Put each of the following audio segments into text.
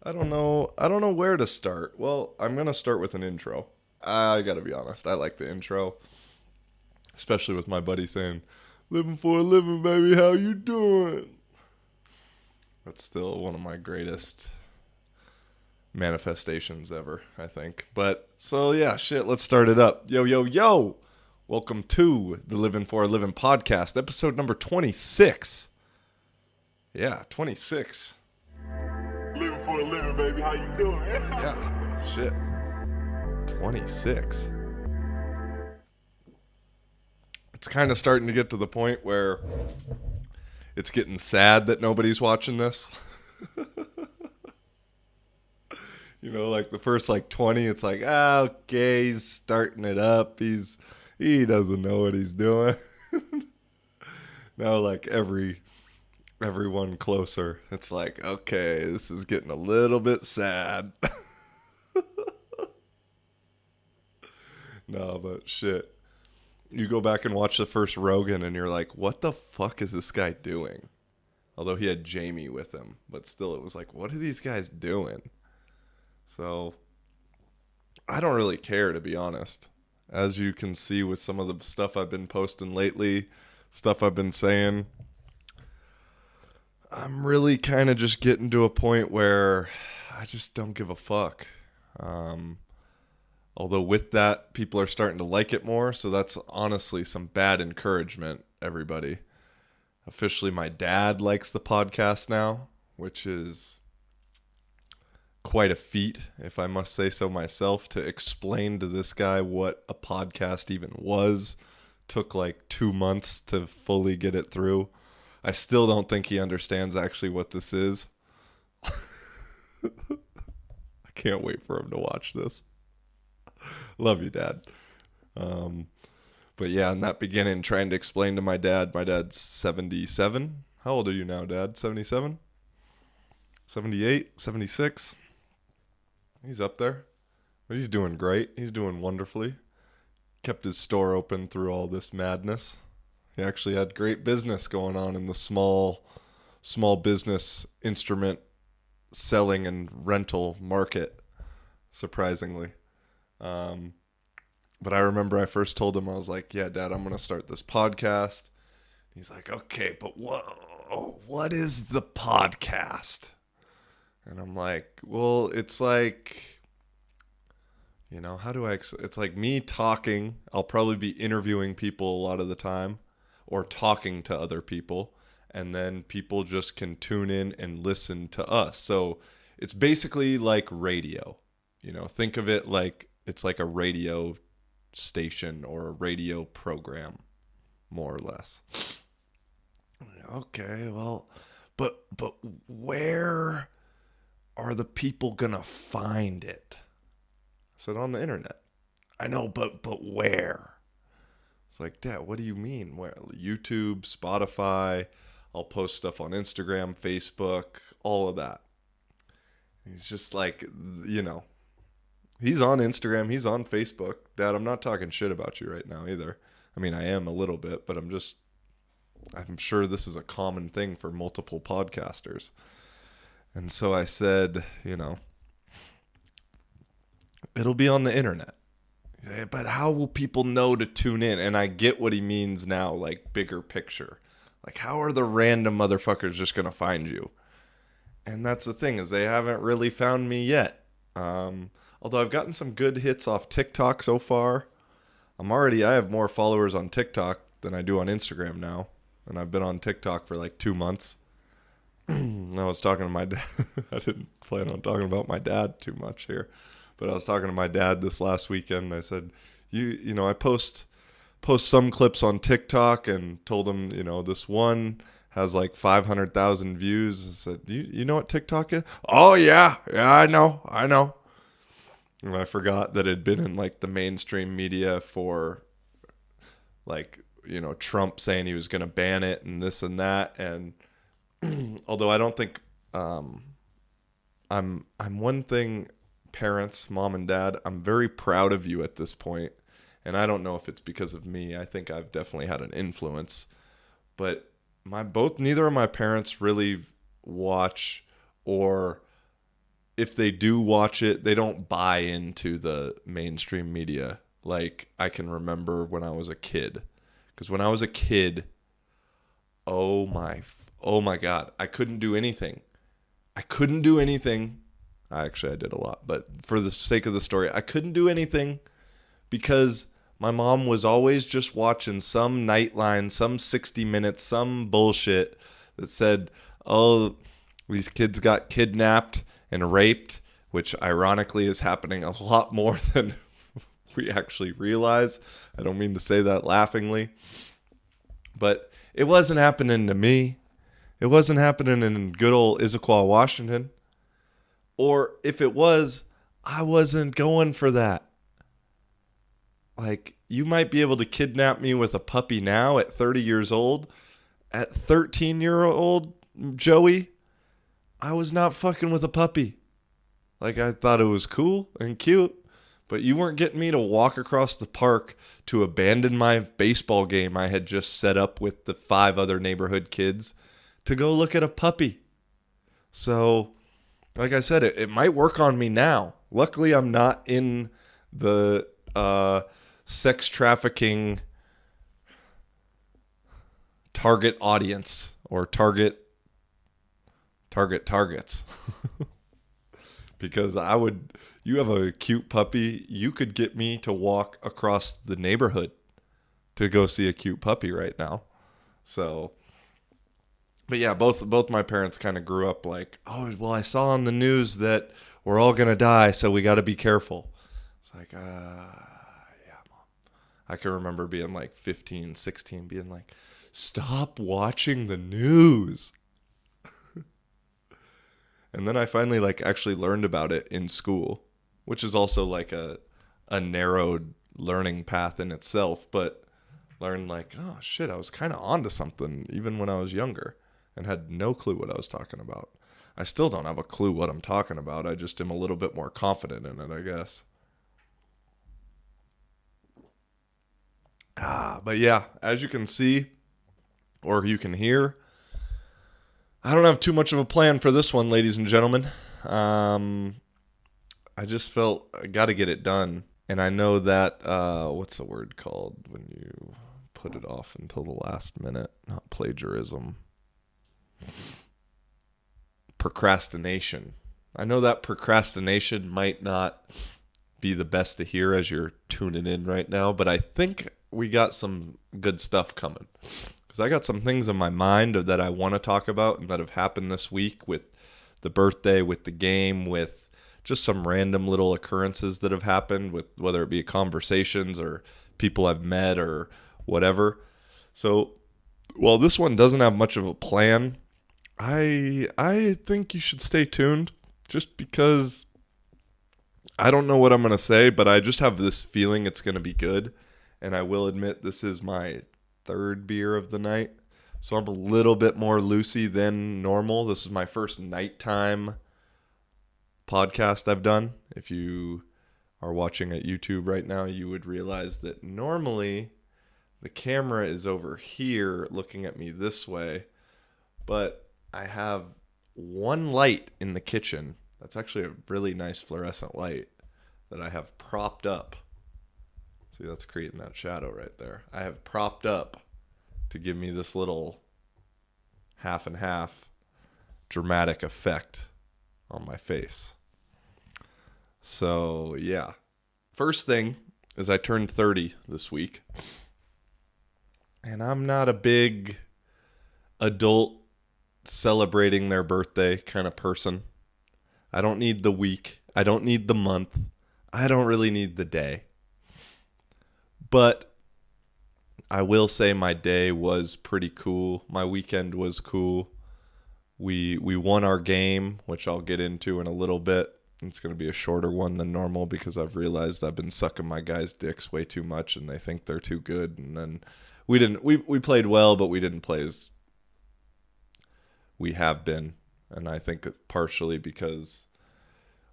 I don't know where to start. Well, I'm going to start with an intro. I got to be honest. I like the intro, especially with my buddy saying, "Living for a living, baby. How you doing?" That's still one of my greatest manifestations ever, I think. But so yeah, shit, let's start it up. Yo, yo, yo. Welcome to the Living for a Living podcast, episode number 26. Yeah, 26. Living for a living, baby. How you doing? Yeah, shit. 26. It's kind of starting to get to the point where it's getting sad that nobody's watching this. Like the first 20, it's like, okay, he's starting it up. He doesn't know what he's doing. Now everyone closer, it's like, okay, this is getting a little bit sad. No, but shit. You go back and watch the first Rogan and you're like, what the fuck is this guy doing? Although he had Jamie with him, but still it was like, what are these guys doing? So I don't really care, to be honest. As you can see with some of the stuff I've been posting lately, stuff I've been saying, I'm really kind of just getting to a point where I just don't give a fuck. Although with that, people are starting to like it more, so that's honestly some bad encouragement, everybody. Officially, my dad likes the podcast now, which is quite a feat, if I must say so myself, to explain to this guy what a podcast even was. Took 2 months to fully get it through. I still don't think he understands actually what this is. I can't wait for him to watch this. Love you, Dad. But yeah, in that beginning, trying to explain to my dad's 77. How old are you now, Dad? 77? 78? 76? He's up there. But he's doing great. He's doing wonderfully. Kept his store open through all this madness. He actually had great business going on in the small business instrument selling and rental market, surprisingly. But I remember I first told him, I was like, yeah, Dad, I'm going to start this podcast. He's like, okay, but what is the podcast? And I'm like, well, it's like, how do it's like me talking. I'll probably be interviewing people a lot of the time or talking to other people. And then people just can tune in and listen to us. So it's basically like radio. Think of it like it's like a radio station or a radio program, more or less. Okay, well, but where are the people gonna find it? I said, on the internet. I know, but where? It's like, Dad, what do you mean? Where? YouTube, Spotify. I'll post stuff on Instagram, Facebook, all of that. He's just like, he's on Instagram, he's on Facebook. Dad, I'm not talking shit about you right now either. I mean, I am a little bit, but I'm sure this is a common thing for multiple podcasters. And so I said, it'll be on the internet. But how will people know to tune in? And I get what he means now, like bigger picture. Like, how are the random motherfuckers just going to find you? And that's the thing, is they haven't really found me yet. Although I've gotten some good hits off TikTok so far. I have more followers on TikTok than I do on Instagram now. And I've been on TikTok for 2 months. I was talking to my dad. I didn't plan on talking about my dad too much here. But I was talking to my dad this last weekend. And I said, I post some clips on TikTok and told him, this one has 500,000 views. I said, you know what TikTok is? Oh, yeah. Yeah, I know. And I forgot that it had been in the mainstream media for Trump saying he was going to ban it and this and that. And although I don't think I'm one thing, parents, mom and dad, I'm very proud of you at this point. And I don't know if it's because of me. I think I've definitely had an influence. But neither of my parents really watch or if they do watch it, they don't buy into the mainstream media like I can remember when I was a kid. Because when I was a kid, oh my God, I couldn't do anything. I couldn't do anything. Actually, I did a lot, but for the sake of the story, I couldn't do anything because my mom was always just watching some Nightline, some 60 Minutes, some bullshit that said, oh, these kids got kidnapped and raped, which ironically is happening a lot more than we actually realize. I don't mean to say that laughingly, but it wasn't happening to me. It wasn't happening in good old Issaquah, Washington. Or if it was, I wasn't going for that. Like, you might be able to kidnap me with a puppy now at 30 years old. At 13-year-old Joey, I was not fucking with a puppy. Like, I thought it was cool and cute, but you weren't getting me to walk across the park to abandon my baseball game I had just set up with the 5 other neighborhood kids to go look at a puppy. So, like I said, it might work on me now. Luckily, I'm not in the sex trafficking target audience or targets. Because you have a cute puppy, you could get me to walk across the neighborhood to go see a cute puppy right now. So, but yeah, both my parents kind of grew up like, oh, well, I saw on the news that we're all going to die, so we got to be careful. It's like, yeah, Mom. I can remember being like 15, 16, being like, stop watching the news. And then I finally like actually learned about it in school, which is also like a narrowed learning path in itself, but learned like, oh shit, I was kind of onto something even when I was younger and had no clue what I was talking about. I still don't have a clue what I'm talking about. I just am a little bit more confident in it, I guess. But yeah, as you can see, or you can hear, I don't have too much of a plan for this one, ladies and gentlemen. I just felt I got to get it done. And I know that, what's the word called when you put it off until the last minute? Not plagiarism. Procrastination. I know that procrastination might not be the best to hear as you're tuning in right now, but I think we got some good stuff coming. Because I got some things in my mind that I want to talk about and that have happened this week with the birthday, with the game, with just some random little occurrences that have happened, with whether it be conversations or people I've met or whatever. So, while this one doesn't have much of a plan, I think you should stay tuned just because I don't know what I'm going to say, but I just have this feeling it's going to be good. And I will admit this is my 3rd beer of the night, so I'm a little bit more loosey than normal. This is my first nighttime podcast I've done. If you are watching at YouTube right now, you would realize that normally the camera is over here looking at me this way, but I have one light in the kitchen. That's actually a really nice fluorescent light that I have propped up. See, that's creating that shadow right there. I have propped up to give me this little half and half dramatic effect on my face. So, yeah. First thing is I turned 30 this week. And I'm not a big adult celebrating their birthday kind of person. I don't need the week. I don't need the month. I don't really need the day. But I will say my day was pretty cool. My weekend was cool. We won our game, which I'll get into in a little bit. It's going to be a shorter one than normal because I've realized I've been sucking my guys' dicks way too much and they think they're too good. And then we played well, but we didn't play as we have been. And I think partially because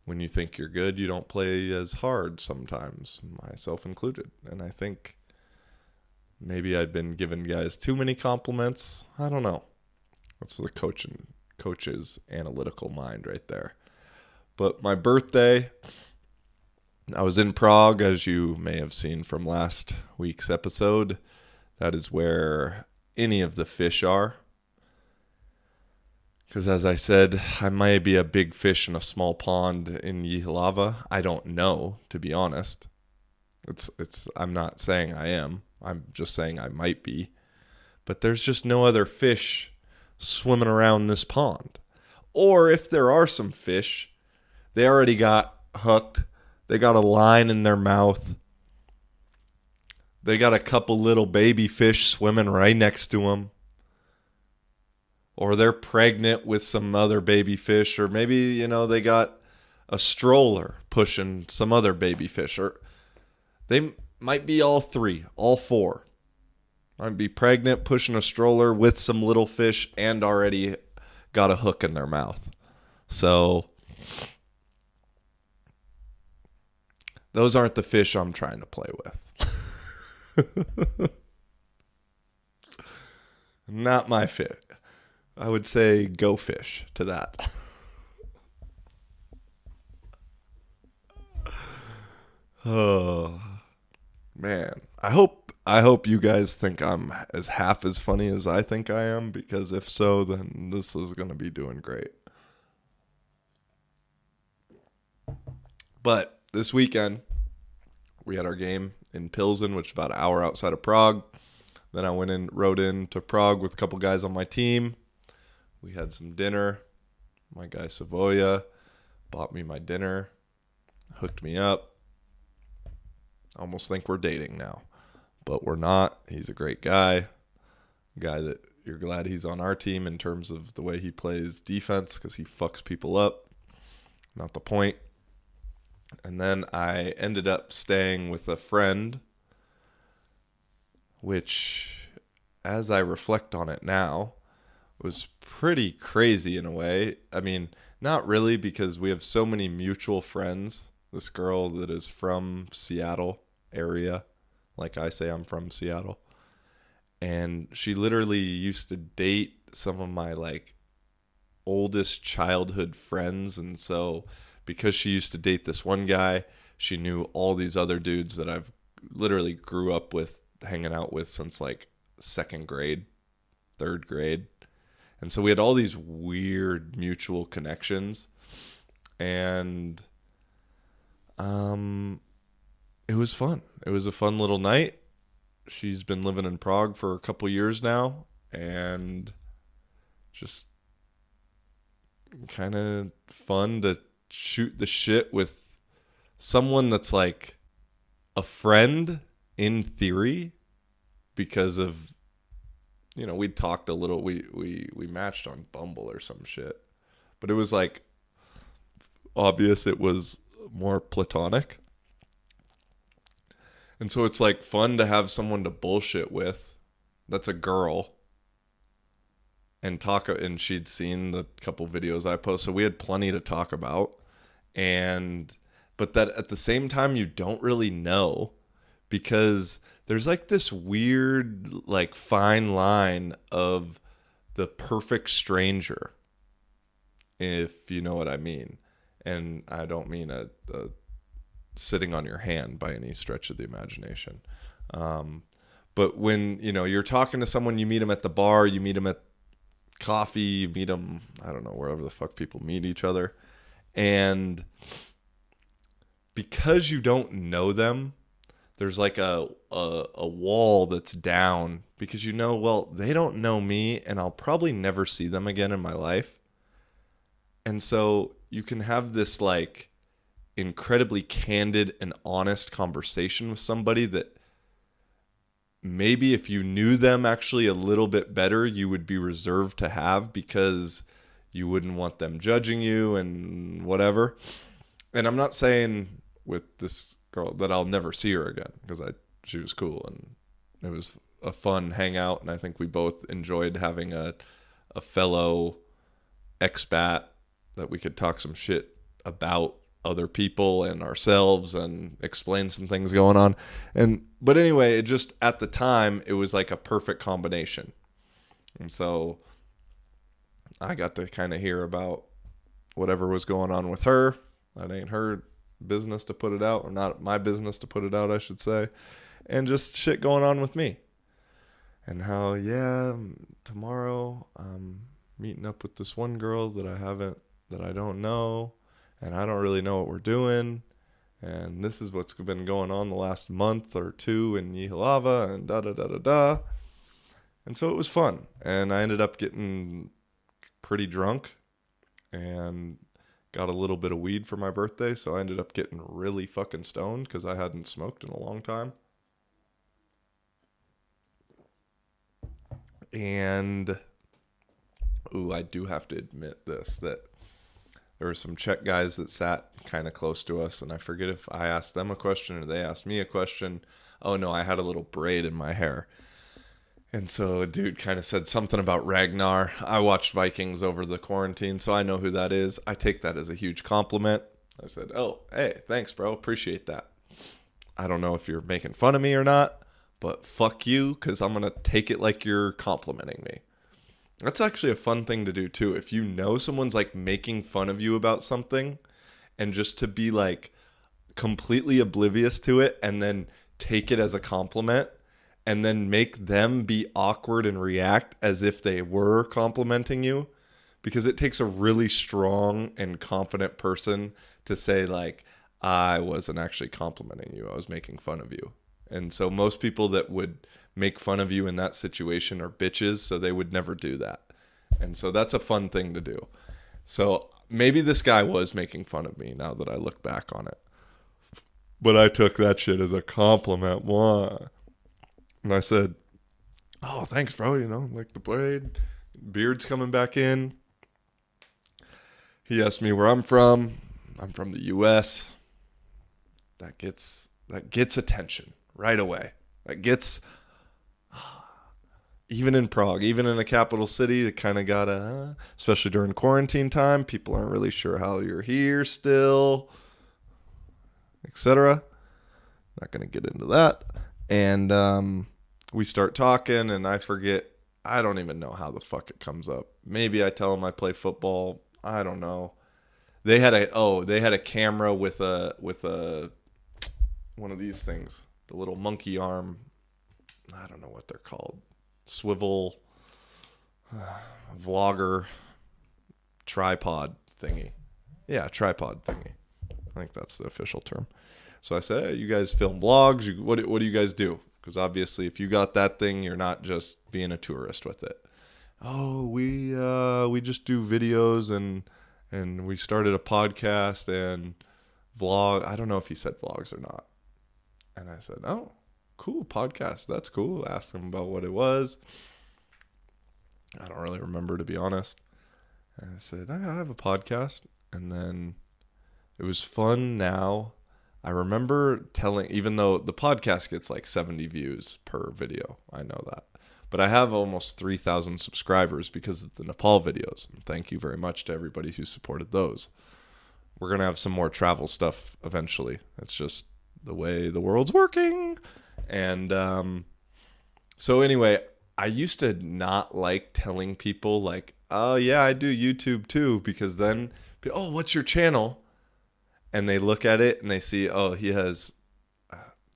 when you think you're good, you don't play as hard sometimes, myself included. And I think maybe I'd been giving guys too many compliments. I don't know. That's for the coach's analytical mind right there. But my birthday, I was in Prague, as you may have seen from last week's episode. That is where any of the fish are. Because as I said, I might be a big fish in a small pond in Jihlava. I don't know, to be honest. I'm not saying I am. I'm just saying I might be. But there's just no other fish swimming around this pond. Or if there are some fish, they already got hooked. They got a line in their mouth. They got a couple little baby fish swimming right next to them. Or they're pregnant with some other baby fish. Or maybe, they got a stroller pushing some other baby fish. Or they might be all three, all four. Might be pregnant, pushing a stroller with some little fish, and already got a hook in their mouth. So those aren't the fish I'm trying to play with. Not my fit. I would say go fish to that. Oh man. I hope you guys think I'm as half as funny as I think I am, because if so, then this is going to be doing great. But this weekend, we had our game in Pilsen, which is about an hour outside of Prague. Then I rode into Prague with a couple guys on my team. We had some dinner. My guy Salvia bought me my dinner, hooked me up. I almost think we're dating now, but we're not. He's a great guy that you're glad he's on our team in terms of the way he plays defense, because he fucks people up. Not the point. And then I ended up staying with a friend, which, as I reflect on it now, was pretty crazy in a way. I mean, not really, because we have so many mutual friends. This girl that is from Seattle area, like I say, I'm from Seattle. And she literally used to date some of my oldest childhood friends. And so because she used to date this one guy, she knew all these other dudes that I've literally grew up with, hanging out with since second grade, third grade. And so we had all these weird mutual connections. And it was fun. It was a fun little night. She's been living in Prague for a couple years now, and just kind of fun to shoot the shit with someone that's like a friend in theory, because of, we talked a little, we matched on Bumble or some shit, but it was obvious it was more platonic. And so it's fun to have someone to bullshit with that's a girl and talk. And she'd seen the couple videos I posted, so we had plenty to talk about. But that at the same time, you don't really know, because there's this weird fine line of the perfect stranger, if you know what I mean. And I don't mean a sitting on your hand by any stretch of the imagination. But when, you're talking to someone, you meet them at the bar, you meet them at coffee, you meet them, I don't know, wherever the fuck people meet each other. And because you don't know them, there's a wall that's down, because well, they don't know me, and I'll probably never see them again in my life. And so you can have this incredibly candid and honest conversation with somebody that maybe if you knew them actually a little bit better, you would be reserved to have, because you wouldn't want them judging you and whatever. And I'm not saying with this girl that I'll never see her again, because she was cool and it was a fun hangout, and I think we both enjoyed having a fellow expat that we could talk some shit about other people and ourselves and explain some things going on. But anyway, it just, at the time, it was a perfect combination. And so I got to kind of hear about whatever was going on with her. That ain't her business to put it out, or not my business to put it out, I should say. And just shit going on with me. And how, yeah, tomorrow I'm meeting up with this one girl that I don't know, and I don't really know what we're doing. And this is what's been going on the last month or two in Yihlava, and da-da-da-da-da. And so it was fun. And I ended up getting pretty drunk and got a little bit of weed for my birthday. So I ended up getting really fucking stoned because I hadn't smoked in a long time. And, I do have to admit this, that there were some Czech guys that sat kind of close to us, and I forget if I asked them a question or they asked me a question. Oh no, I had a little braid in my hair. And so a dude kind of said something about Ragnar. I watched Vikings over the quarantine, so I know who that is. I take that as a huge compliment. I said, oh, hey, thanks, bro. Appreciate that. I don't know if you're making fun of me or not, but fuck you, because I'm going to take it like you're complimenting me. That's actually a fun thing to do, too. If you know someone's, like, making fun of you about something, and just to be, like, completely oblivious to it, and then take it as a compliment, and then make them be awkward and react as if they were complimenting you. Because it takes a really strong and confident person to say, like, I wasn't actually complimenting you. I was making fun of you. And so most people that would make fun of you in that situation are bitches, so they would never do that. And so that's a fun thing to do. So maybe this guy was making fun of me now that I look back on it. But I took that shit as a compliment. Why? And I said, oh, thanks, bro. You know, like the braid. Beard's coming back in. He asked me where I'm from. I'm from the U.S. That gets attention right away. That gets, even in Prague, even in a capital city, it kind of got especially during quarantine time, people aren't really sure how you're here still, etc. Not going to get into that. And we start talking, and I forget. I don't even know how the fuck it comes up. Maybe I tell him I play football. I don't know. They had a camera with a one of these things, the little monkey arm. I don't know what they're called. Swivel vlogger tripod thingy. Yeah, tripod thingy. I think that's the official term. So I said, hey, you guys film vlogs? What do you guys do? Because obviously if you got that thing, you're not just being a tourist with it. Oh, we just do videos and we started a podcast and vlog. I don't know if he said vlogs or not. And I said, oh, cool, podcast. That's cool. Asked him about what it was. I don't really remember, to be honest. And I said, I have a podcast. And then it was fun now. I remember telling, even though the podcast gets like 70 views per video, I know that. But I have almost 3,000 subscribers because of the Nepal videos. And thank you very much to everybody who supported those. We're going to have some more travel stuff eventually. It's just the way the world's working. And so anyway, I used to not like telling people like, oh yeah, I do YouTube too. Because then, oh, what's your channel? And they look at it and they see, oh, he has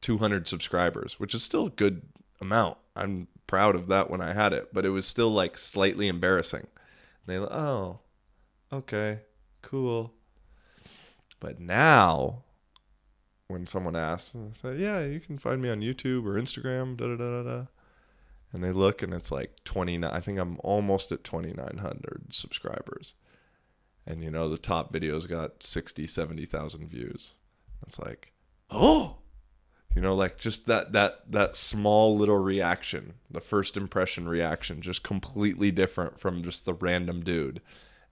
200 subscribers, which is still a good amount. I'm proud of that when I had it, but it was still like slightly embarrassing. They, oh, okay, cool. But now, when someone asks, I say, yeah, you can find me on YouTube or Instagram, da da da da da. And they look and it's like 29. I think I'm almost at 2,900 subscribers. And, you know, the top videos got 60, 70,000 views. It's like, oh, you know, like just that small little reaction, the first impression reaction, just completely different from just the random dude.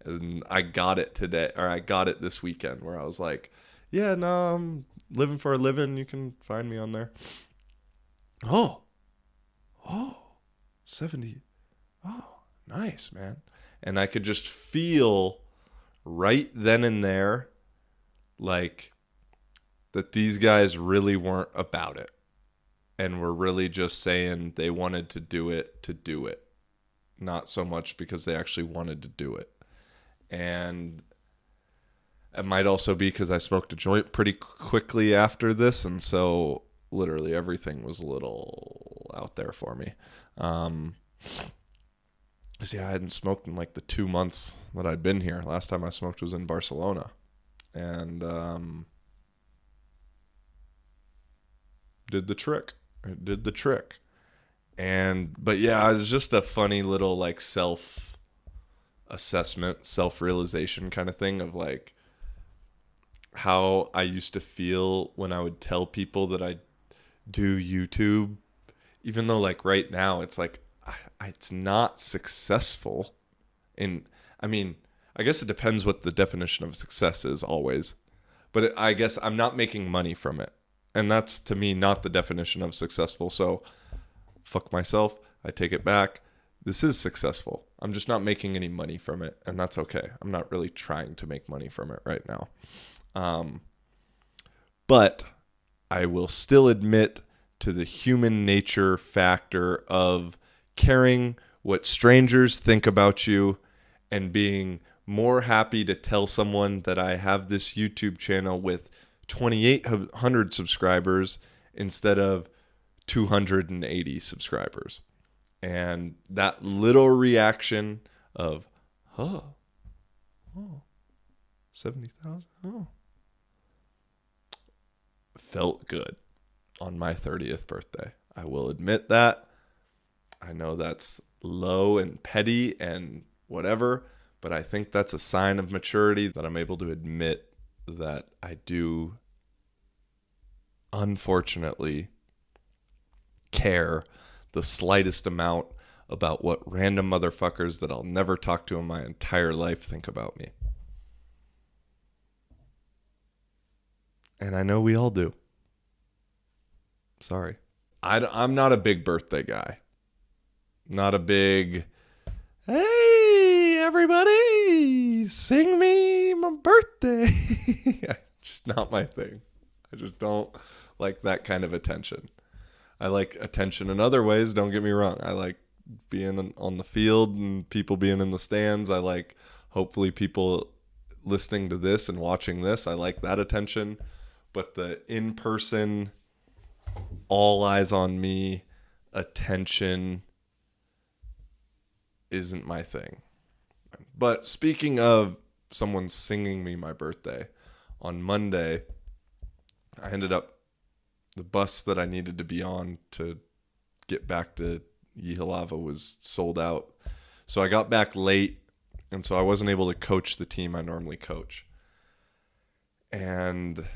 And I got it today, or I got it this weekend where I was like, yeah, no, I'm living for a living. You can find me on there. Oh, 70. Oh, nice, man. And I could just feel right then and there, like, that these guys really weren't about it and were really just saying they wanted to do it, not so much because they actually wanted to do it. And It might also be because I smoked a joint pretty quickly after this, and so literally everything was a little out there for me. 'Cause yeah, I hadn't smoked in like the 2 months that I'd been here. Last time I smoked was in Barcelona, and did the trick. It did the trick. But yeah, it was just a funny little like self assessment, self realization kind of thing of like how I used to feel when I would tell people that I do YouTube, even though like right now it's like it's not successful. I mean, I guess it depends what the definition of success is always, but I guess I'm not making money from it, and that's to me not the definition of successful. So fuck myself, I take it back. This is successful. I'm just not making any money from it, and that's okay. I'm not really trying to make money from it right now. But I will still admit to the human nature factor of caring what strangers think about you and being more happy to tell someone that I have this YouTube channel with 2,800 subscribers instead of 280 subscribers. And that little reaction of, 70,000, felt good on my 30th birthday. I will admit that. I know that's low and petty and whatever, but I think that's a sign of maturity that I'm able to admit that I do, unfortunately, care the slightest amount about what random motherfuckers that I'll never talk to in my entire life think about me. And I know we all do. Sorry. I'm not a big birthday guy. Not a big, hey, everybody, sing me my birthday. Just not my thing. I just don't like that kind of attention. I like attention in other ways, don't get me wrong. I like being on the field and people being in the stands. I like hopefully people listening to this and watching this. I like that attention. But the in-person, all eyes on me attention isn't my thing. But speaking of someone singing me my birthday, on Monday, I ended up, the bus that I needed to be on to get back to Jihlava was sold out. So I got back late, and so I wasn't able to coach the team I normally coach. And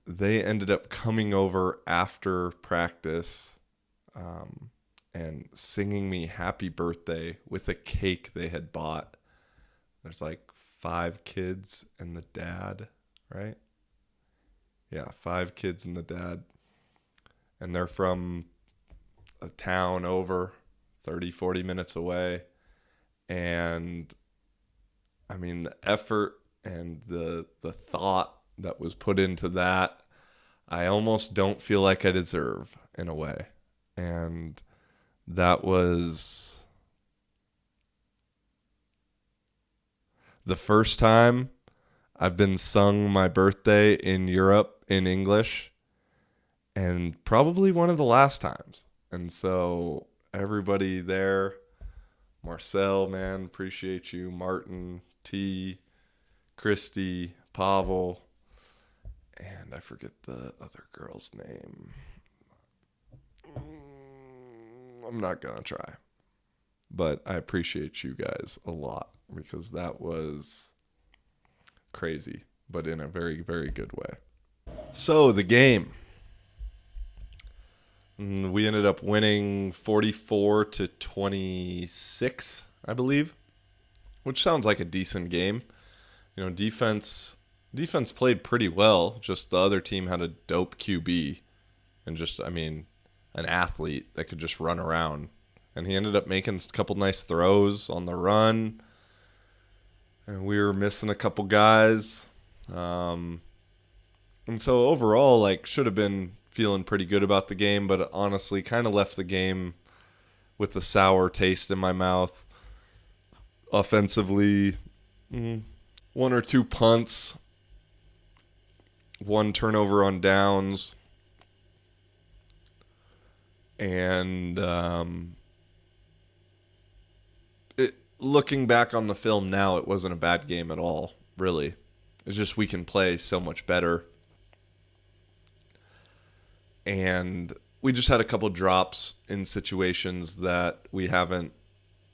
they ended up coming over after practice and singing me happy birthday with a cake they had bought. There's like 5 kids and the dad, right? Yeah, 5 kids and the dad. And they're from a town over 30, 40 minutes away. And I mean, the effort and the thought that was put into that, I almost don't feel like I deserve in a way. And that was the first time I've been sung my birthday in Europe in English, and probably one of the last times. And so everybody there, Marcel, man, appreciate you, Martin, T, Christy, Pavel, and I forget the other girl's name. I'm not going to try. But I appreciate you guys a lot because that was crazy, but in a very, very good way. So the game. We ended up winning 44-26, I believe, which sounds like a decent game. You know, defense played pretty well. Just the other team had a dope QB and just, I mean, an athlete that could just run around. And he ended up making a couple nice throws on the run. And we were missing a couple guys. And so overall, like, should have been feeling pretty good about the game, but honestly kind of left the game with a sour taste in my mouth. Offensively, one or two punts, one turnover on downs, and looking back on the film now, it wasn't a bad game at all, really. It's just we can play so much better. And we just had a couple drops in situations that we haven't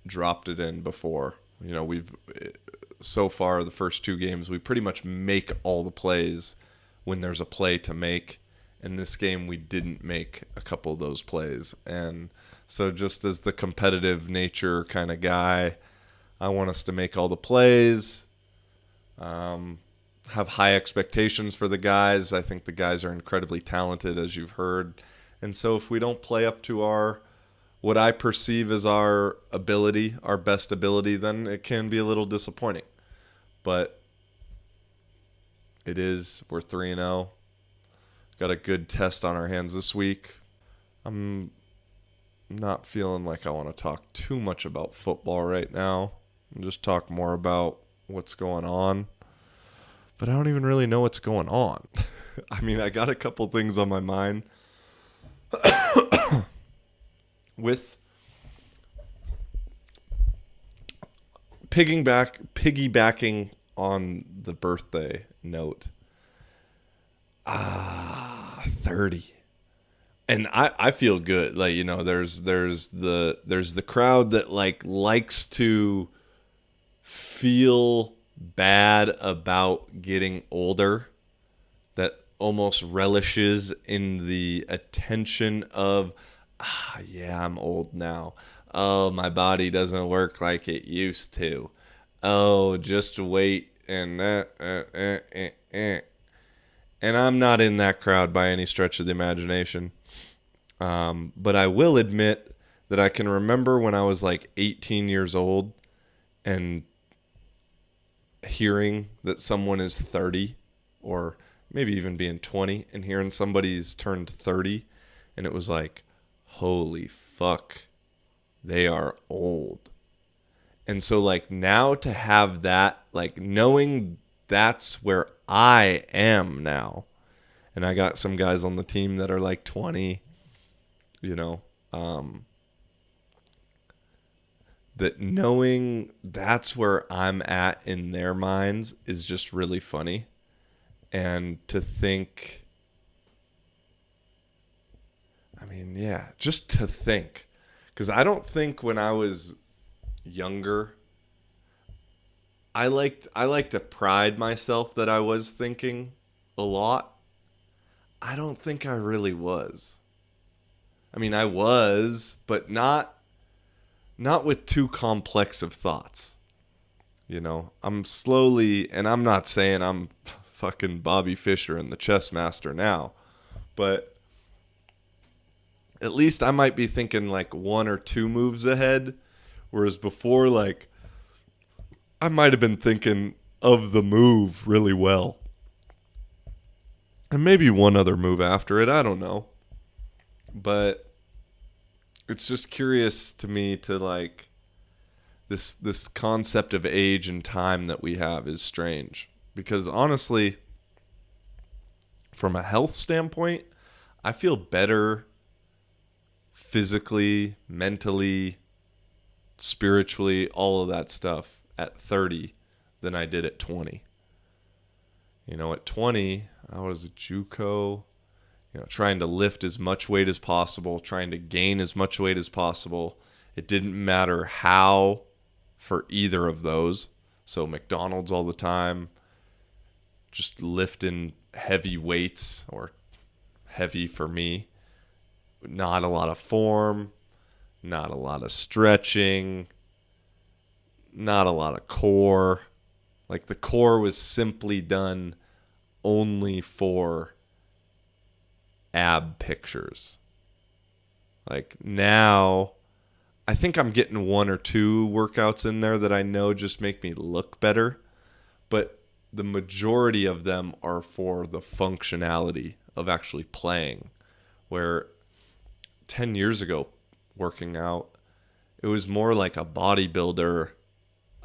dropped it in before. You know, we've so far the first two games, we pretty much make all the plays when there's a play to make. In this game, we didn't make a couple of those plays. And so just as the competitive nature kind of guy, I want us to make all the plays, have high expectations for the guys. I think the guys are incredibly talented, as you've heard. And so if we don't play up to what I perceive as our ability, our best ability, then it can be a little disappointing. But it is. We're 3-0. Got a good test on our hands this week. I'm not feeling like I want to talk too much about football right now. I'll just talk more about what's going on. But I don't even really know what's going on. I mean, I got a couple things on my mind. With piggybacking on the birthday note. 30. And I feel good. Like, you know, there's the crowd that likes to feel bad about getting older, that almost relishes in the attention of, yeah, I'm old now. Oh, my body doesn't work like it used to. Oh, just wait. And and I'm not in that crowd by any stretch of the imagination. But I will admit that I can remember when I was like 18 years old and hearing that someone is 30, or maybe even being 20, and hearing somebody's turned 30, and it was like, holy fuck, they are old. And so like now to have that, like knowing that's where I am now, and I got some guys on the team that are like 20, you know, that knowing that's where I'm at in their minds is just really funny. And to think, I mean, yeah, just to think, because I don't think when I was younger, I like to pride myself that I was thinking a lot. I don't think I really was. I mean, I was, but not with too complex of thoughts. You know, I'm slowly, and I'm not saying I'm fucking Bobby Fischer and the chess master now, but at least I might be thinking like one or two moves ahead, whereas before, like, I might have been thinking of the move really well. And maybe one other move after it, I don't know. But it's just curious to me to like this concept of age and time that we have is strange. Because honestly, from a health standpoint, I feel better physically, mentally, spiritually, all of that stuff at 30 than I did at 20. You know, at 20, I was a JUCO, you know, trying to lift as much weight as possible, trying to gain as much weight as possible. It didn't matter how for either of those. So McDonald's all the time, just lifting heavy weights, or heavy for me. Not a lot of form, not a lot of stretching, not a lot of core. Like the core was simply done only for ab pictures. Like now, I think I'm getting one or two workouts in there that I know just make me look better, but the majority of them are for the functionality of actually playing. Where 10 years ago, working out, it was more like a bodybuilder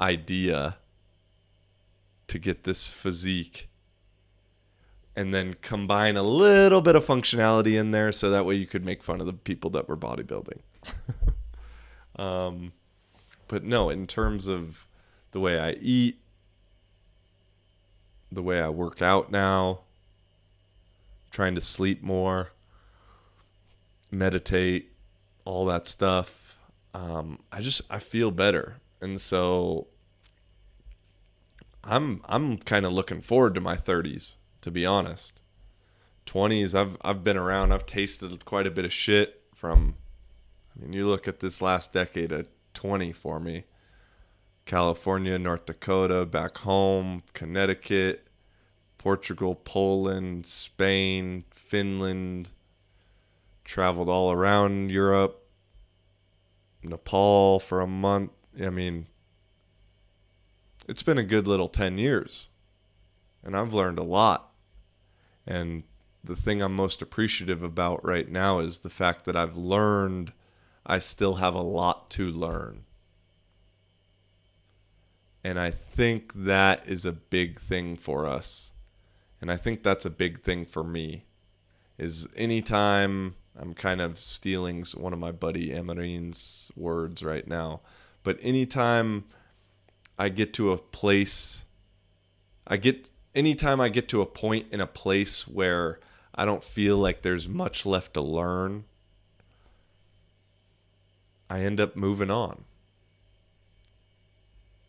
idea to get this physique, and then combine a little bit of functionality in there so that way you could make fun of the people that were bodybuilding. But no, in terms of the way I eat, the way I work out now, trying to sleep more, meditate, all that stuff, I feel better. And so I'm kind of looking forward to my 30s, to be honest. 20s, I've been around, I've tasted quite a bit of shit from, I mean, you look at this last decade at 20 for me. California, North Dakota, back home, Connecticut, Portugal, Poland, Spain, Finland, traveled all around Europe, Nepal for a month. I mean, it's been a good little 10 years, and I've learned a lot. And the thing I'm most appreciative about right now is the fact that I've learned I still have a lot to learn. And I think that is a big thing for us. And I think that's a big thing for me. Is anytime, I'm kind of stealing one of my buddy Emerine's words right now, but anytime I get to a place, anytime I get to a point in a place where I don't feel like there's much left to learn, I end up moving on.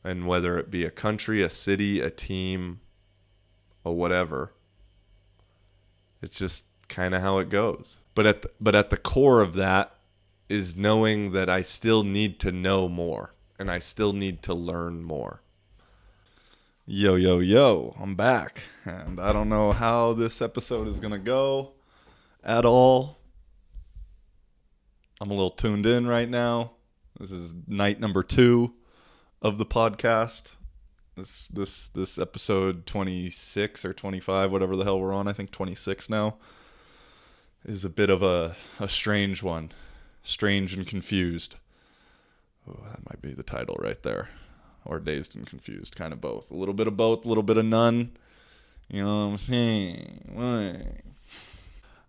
And whether it be a country, a city, a team, or whatever, it's just kind of how it goes. But at the core of that is knowing that I still need to know more, and I still need to learn more. Yo, I'm back, and I don't know how this episode is going to go at all. I'm a little tuned in right now. This is night number 2 of the podcast. This episode 26 or 25, whatever the hell we're on, I think 26 now, is a bit of a strange one. Strange and confused. Oh, that might be the title right there. Or dazed and confused, kind of both. A little bit of both, a little bit of none. You know what I'm saying? What?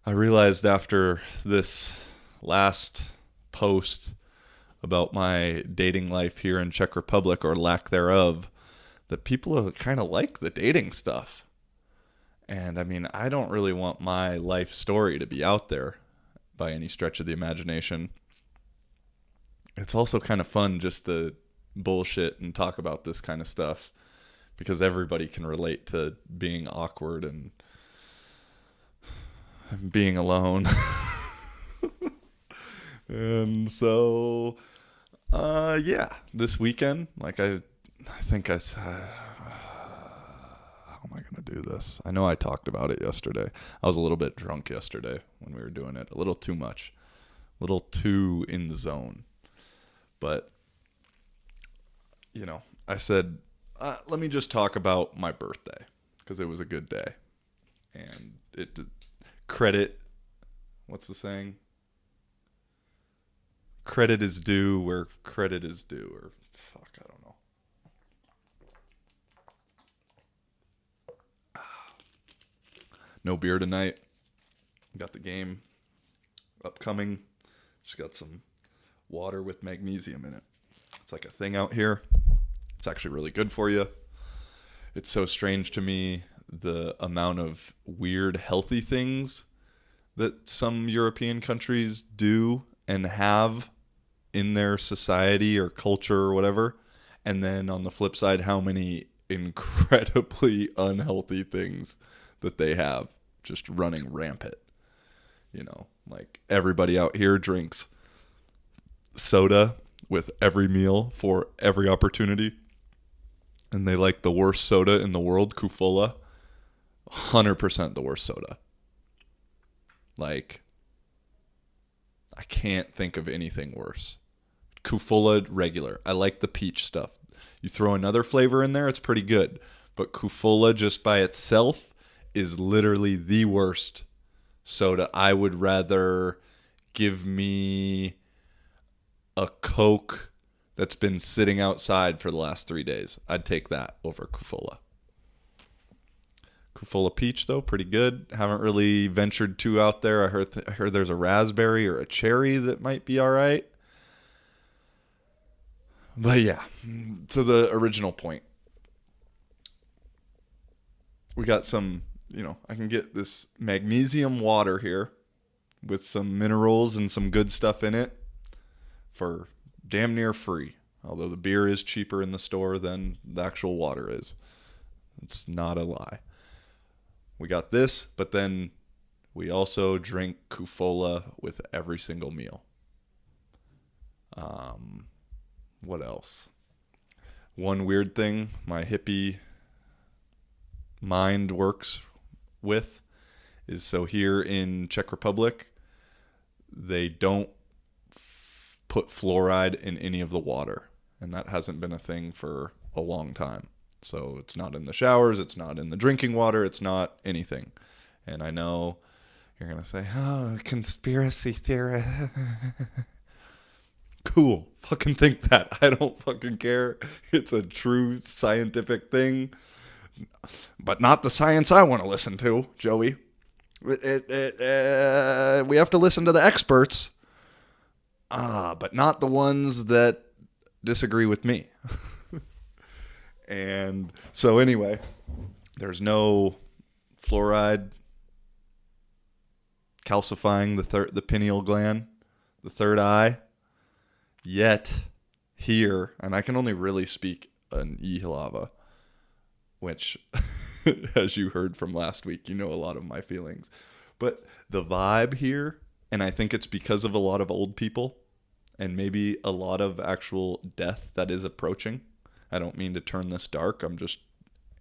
I realized after this last post about my dating life here in Czech Republic, or lack thereof, that people kind of like the dating stuff. And I mean, I don't really want my life story to be out there by any stretch of the imagination. It's also kind of fun just to bullshit and talk about this kind of stuff, because everybody can relate to being awkward and being alone. And so, yeah, this weekend, like I think I said, how am I going to do this? I know I talked about it yesterday. I was a little bit drunk yesterday when we were doing it. A little too much. A little too in the zone. But, you know, I said, let me just talk about my birthday, because it was a good day. And credit, what's the saying? Credit is due where credit is due, or fuck, I don't know. No beer tonight. Got the game upcoming. Just got some water with magnesium in it. It's like a thing out here. It's actually really good for you. It's so strange to me the amount of weird healthy things that some European countries do and have in their society or culture or whatever. And then on the flip side, how many incredibly unhealthy things that they have just running rampant. You know, like everybody out here drinks soda with every meal for every opportunity. And they like the worst soda in the world, Kufola. 100% the worst soda. Like, I can't think of anything worse. Kufola regular. I like the peach stuff. You throw another flavor in there, it's pretty good. But Kufola just by itself is literally the worst soda. I would rather give me a Coke that's been sitting outside for the last 3 days. I'd take that over Kufola. Kufola peach, though, pretty good. Haven't really ventured too out there. I heard there's a raspberry or a cherry that might be all right. But yeah, to the original point. We got some, I can get this magnesium water here with some minerals and some good stuff in it for damn near free. Although the beer is cheaper in the store than the actual water is. It's not a lie. We got this, but then we also drink Kufola with every single meal. What else? One weird thing my hippie mind works with is, so here in Czech Republic, they don't put fluoride in any of the water. And that hasn't been a thing for a long time. So it's not in the showers, it's not in the drinking water, it's not anything. And I know you're going to say, oh, conspiracy theory. Cool. Fucking think that. I don't fucking care. It's a true scientific thing. But not the science I want to listen to, Joey. We have to listen to the experts. But not the ones that disagree with me. And so anyway, there's no fluoride calcifying the pineal gland, the third eye, yet here, and I can only really speak in Ihlava, which, as you heard from last week, a lot of my feelings. But the vibe here, and I think it's because of a lot of old people, and maybe a lot of actual death that is approaching. I don't mean to turn this dark. I'm just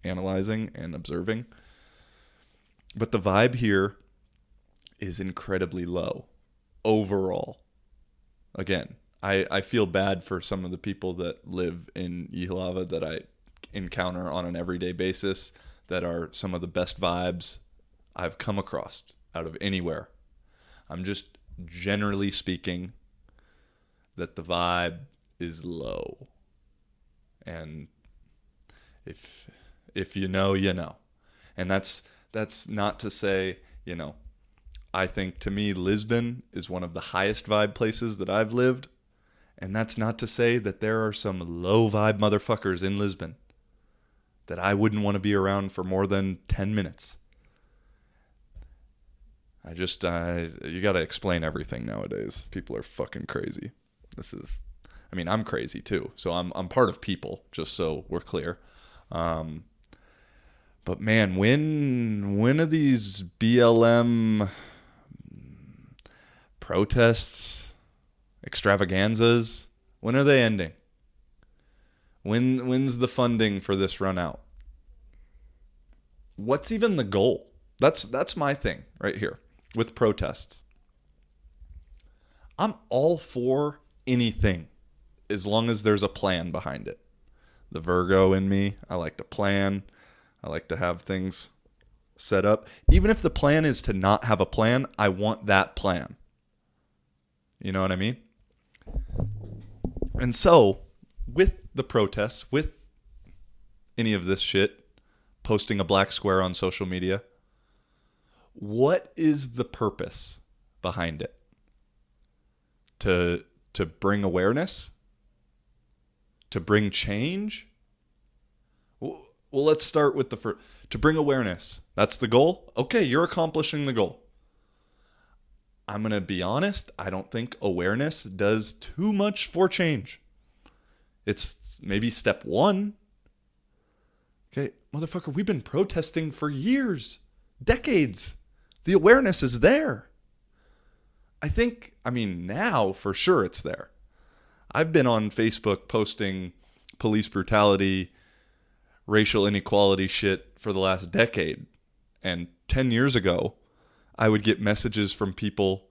analyzing and observing. But the vibe here is incredibly low overall. Again, I feel bad for some of the people that live in Ihlava that I encounter on an everyday basis that are some of the best vibes I've come across out of anywhere. I'm just generally speaking that the vibe is low. And if you know, you know. And that's not to say, I think, to me, Lisbon is one of the highest vibe places that I've lived. And that's not to say that there are some low vibe motherfuckers in Lisbon that I wouldn't want to be around for more than 10 minutes. You got to explain everything nowadays. People are fucking crazy. I'm crazy too, so I'm part of people, just so we're clear. But man, when are these BLM protests, extravaganzas, when are they ending? When's the funding for this run out? What's even the goal? That's my thing right here with protests. I'm all for anything, as long as there's a plan behind it. The Virgo in me, I like to plan. I like to have things set up. Even if the plan is to not have a plan, I want that plan. You know what I mean? And so, with the protests, with any of this shit, posting a black square on social media, what is the purpose behind it? To bring awareness? To bring change? Well, let's start with the first. To bring awareness. That's the goal? Okay, you're accomplishing the goal. I'm going to be honest. I don't think awareness does too much for change. It's maybe step one. Okay, motherfucker, we've been protesting for years, decades. The awareness is there. Now for sure it's there. I've been on Facebook posting police brutality, racial inequality shit for the last decade. And 10 years ago, I would get messages from people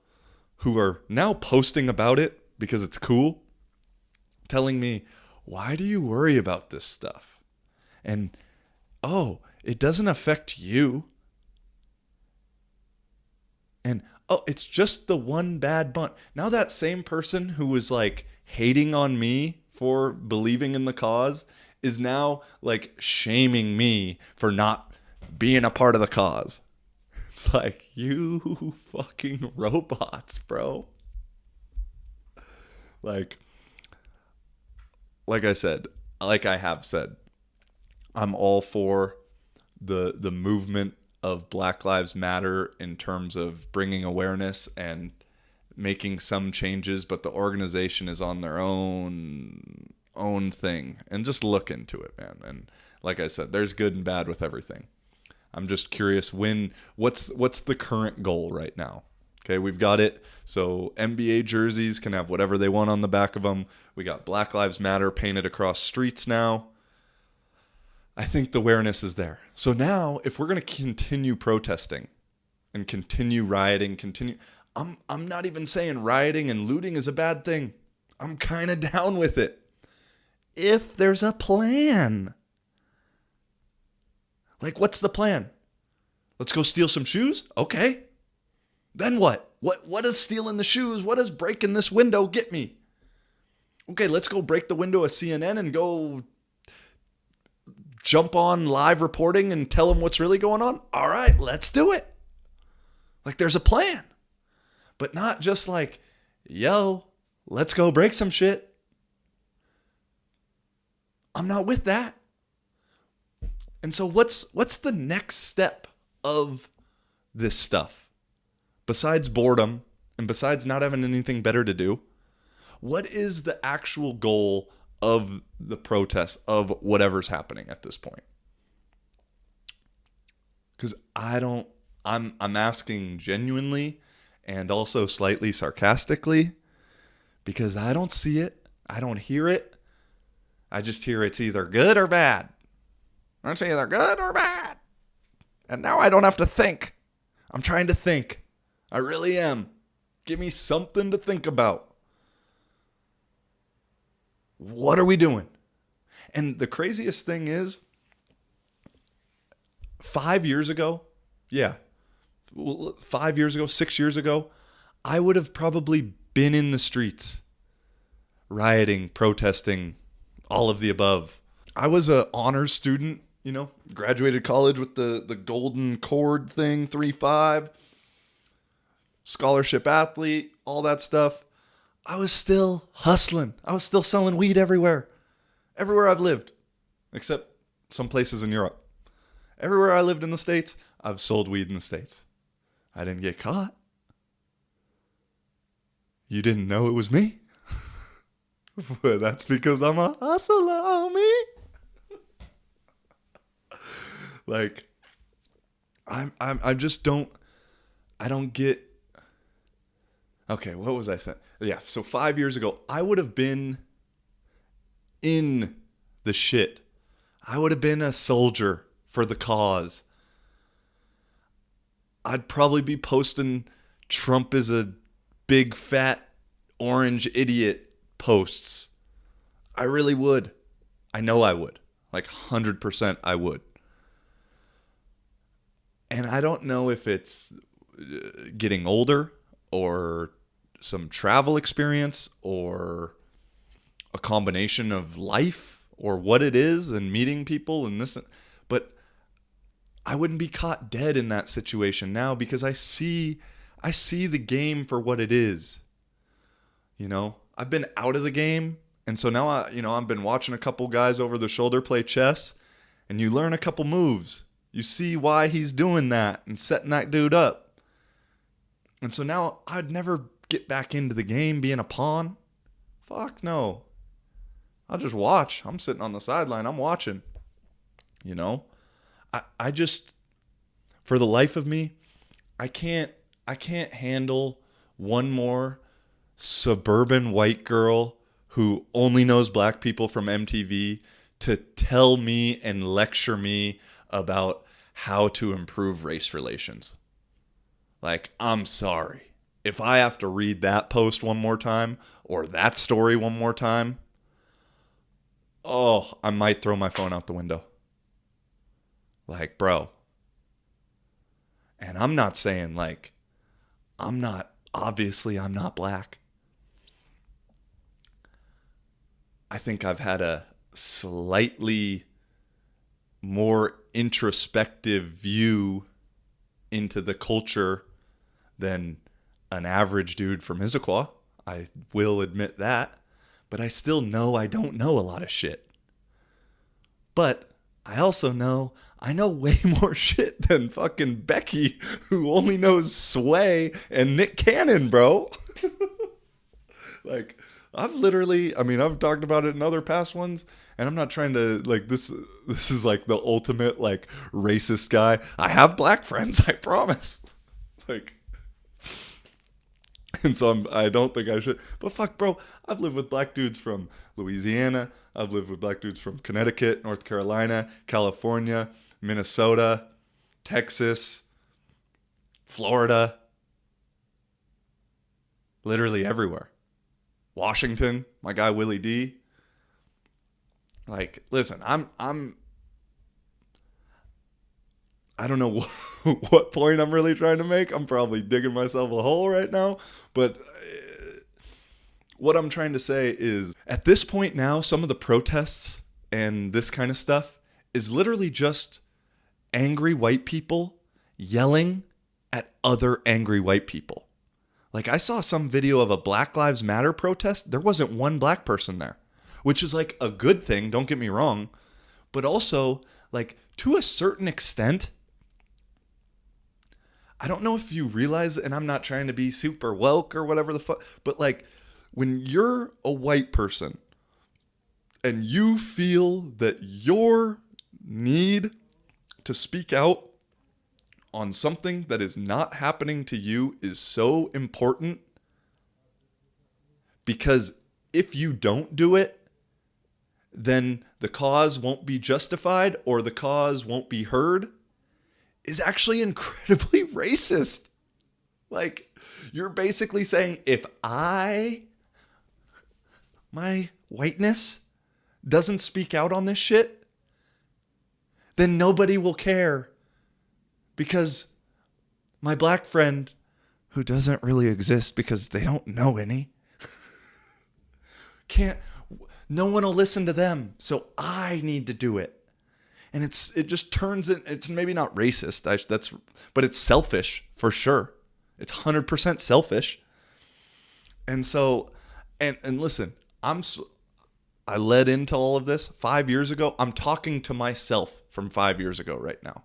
who are now posting about it because it's cool, telling me, why do you worry about this stuff? And, oh, it doesn't affect you. And, oh, it's just the one bad bunch. Now that same person who was like hating on me for believing in the cause is now like shaming me for not being a part of the cause. It's like, you fucking robots, bro. Like I said, like I have said, I'm all for the movement of Black Lives Matter in terms of bringing awareness and making some changes, but the organization is on their own thing. And just look into it, man. And like I said, there's good and bad with everything. I'm just curious what's the current goal right now? Okay, we've got it. So NBA jerseys can have whatever they want on the back of them. We got Black Lives Matter painted across streets now. I think the awareness is there. So now, if we're going to continue protesting and continue rioting, I'm not even saying rioting and looting is a bad thing. I'm kind of down with it. If there's a plan. Like, what's the plan? Let's go steal some shoes? Okay. Then what? What does stealing the shoes, what does breaking this window get me? Okay, let's go break the window of CNN and go jump on live reporting and tell them what's really going on. All right, let's do it. Like, there's a plan. But not just like, yo, let's go break some shit. I'm not with that. And so what's the next step of this stuff? Besides boredom and besides not having anything better to do, what is the actual goal of the protest, of whatever's happening at this point? Because I'm asking genuinely and also slightly sarcastically, because I don't see it. I don't hear it. I just hear it's either good or bad. It's either good or bad. And now I don't have to think. I'm trying to think. I really am. Give me something to think about. What are we doing? And the craziest thing is, 5 years ago, 5 years ago, 6 years ago, I would have probably been in the streets, rioting, protesting, all of the above. I was an honors student, graduated college with the golden cord thing, 3.5, scholarship athlete, all that stuff. I was still hustling. I was still selling weed everywhere I've lived, except some places in Europe. Everywhere I lived in the States, I've sold weed in the States. I didn't get caught. You didn't know it was me? But that's because I'm a hustler, homie. Like, I just don't get. Okay, what was I saying? Yeah, so 5 years ago, I would have been in the shit. I would have been a soldier for the cause. I'd probably be posting Trump is a big fat orange idiot posts. I really would. I know I would. Like 100% I would. And I don't know if it's getting older or some travel experience or a combination of life or what it is and meeting people and this, but I wouldn't be caught dead in that situation now because I see the game for what it is. I've been out of the game, and so now I've been watching a couple guys over the shoulder play chess, and you learn a couple moves. You see why he's doing that and setting that dude up. And so now I'd never get back into the game being a pawn. Fuck no. I'll just watch. I'm sitting on the sideline. I'm watching. I just, for the life of me, I can't handle one more suburban white girl who only knows black people from MTV to tell me and lecture me about how to improve race relations. Like, I'm sorry. If I have to read that post one more time or that story one more time, I might throw my phone out the window. Like, bro. And I'm not saying I'm not black. I think I've had a slightly more introspective view into the culture than an average dude from Issaquah. I will admit that. But I still know I don't know a lot of shit. But I also know I know way more shit than fucking Becky, who only knows Sway and Nick Cannon, bro. Like, I've talked about it in other past ones, and I'm not trying to, like, this is like the ultimate, like, racist guy. I have black friends, I promise. Like, and so I don't think I should. But fuck, bro, I've lived with black dudes from Louisiana. I've lived with black dudes from Connecticut, North Carolina, California, Minnesota, Texas, Florida. Literally everywhere. Washington, my guy Willie D. Like, listen, I don't know what point I'm really trying to make. I'm probably digging myself a hole right now. But what I'm trying to say is, at this point now, some of the protests and this kind of stuff is literally just angry white people yelling at other angry white people. Like, I saw some video of a Black Lives Matter protest. There wasn't one black person there, which is like a good thing. Don't get me wrong. But also, like, to a certain extent, I don't know if you realize, and I'm not trying to be super woke or whatever the fuck, but like, when you're a white person and you feel that your need to speak out on something that is not happening to you is so important, because if you don't do it, then the cause won't be justified or the cause won't be heard, is actually incredibly racist. Like, you're basically saying, if my whiteness doesn't speak out on this shit, then nobody will care. Because my black friend, who doesn't really exist because they don't know any, no one will listen to them. So I need to do it. And it just turns it. It's maybe not racist. But it's selfish for sure. It's 100% selfish. And so, and listen, I led into all of this 5 years ago. I'm talking to myself from 5 years ago right now.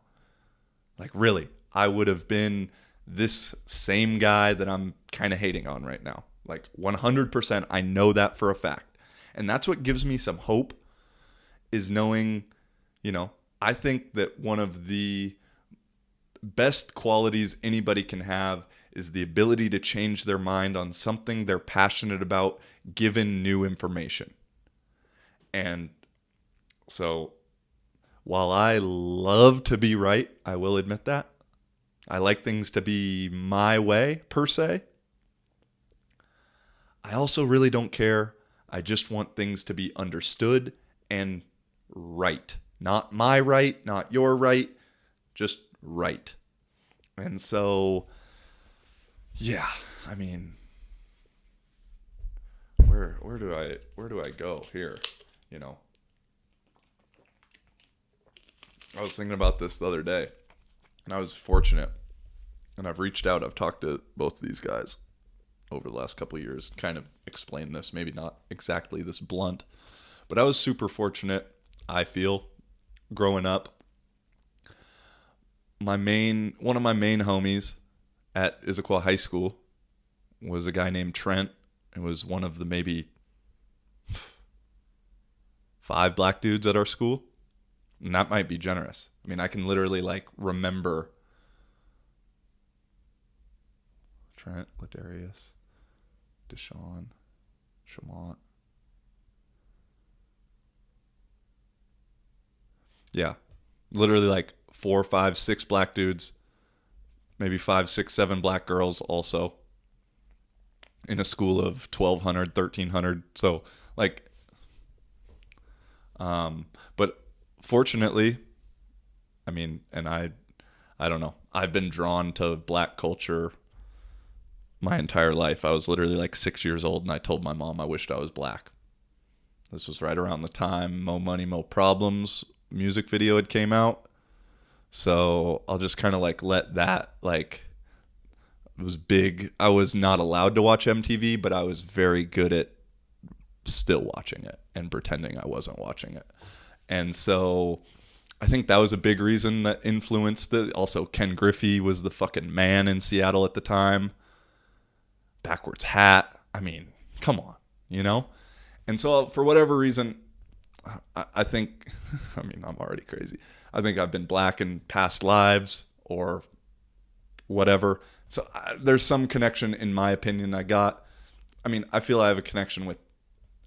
Like, really, I would have been this same guy that I'm kind of hating on right now. Like, 100%. I know that for a fact. And that's what gives me some hope, is knowing, I think that one of the best qualities anybody can have is the ability to change their mind on something they're passionate about, given new information. And so, while I love to be right, I will admit that. I like things to be my way, per se. I also really don't care. I just want things to be understood and right. Not my right, not your right, just right. And so, yeah, I mean, where do I go here? I was thinking about this the other day, and I was fortunate, and I've reached out. I've talked to both of these guys over the last couple of years, kind of explain this, maybe not exactly this blunt, but I was super fortunate, I feel, growing up. One of my main homies at Issaquah High School was a guy named Trent. It was one of the maybe 5 black dudes at our school. And that might be generous. I mean, I can literally remember Trent, Ladarius, Deshaun, Shamont. Yeah. Literally 4, 5, 6 black dudes. Maybe 5, 6, 7 black girls also. In a school of 1,200, 1,300. So, but fortunately, I mean, and I don't know. I've been drawn to black culture my entire life. I was literally 6 years old, and I told my mom I wished I was black. This was right around the time Mo Money, Mo Problems music video had came out. So I'll just kind of like let that, like, it was big. I was not allowed to watch MTV, but I was very good at still watching it and pretending I wasn't watching it. And so I think that was a big reason that influenced it. Also, Ken Griffey was the fucking man in Seattle at the time. Backwards hat. I mean, come on, you know? And so for whatever reason, I think, I mean, I'm already crazy. I think I've been black in past lives or whatever. So there's some connection, in my opinion, I got. I mean, I feel I have a connection with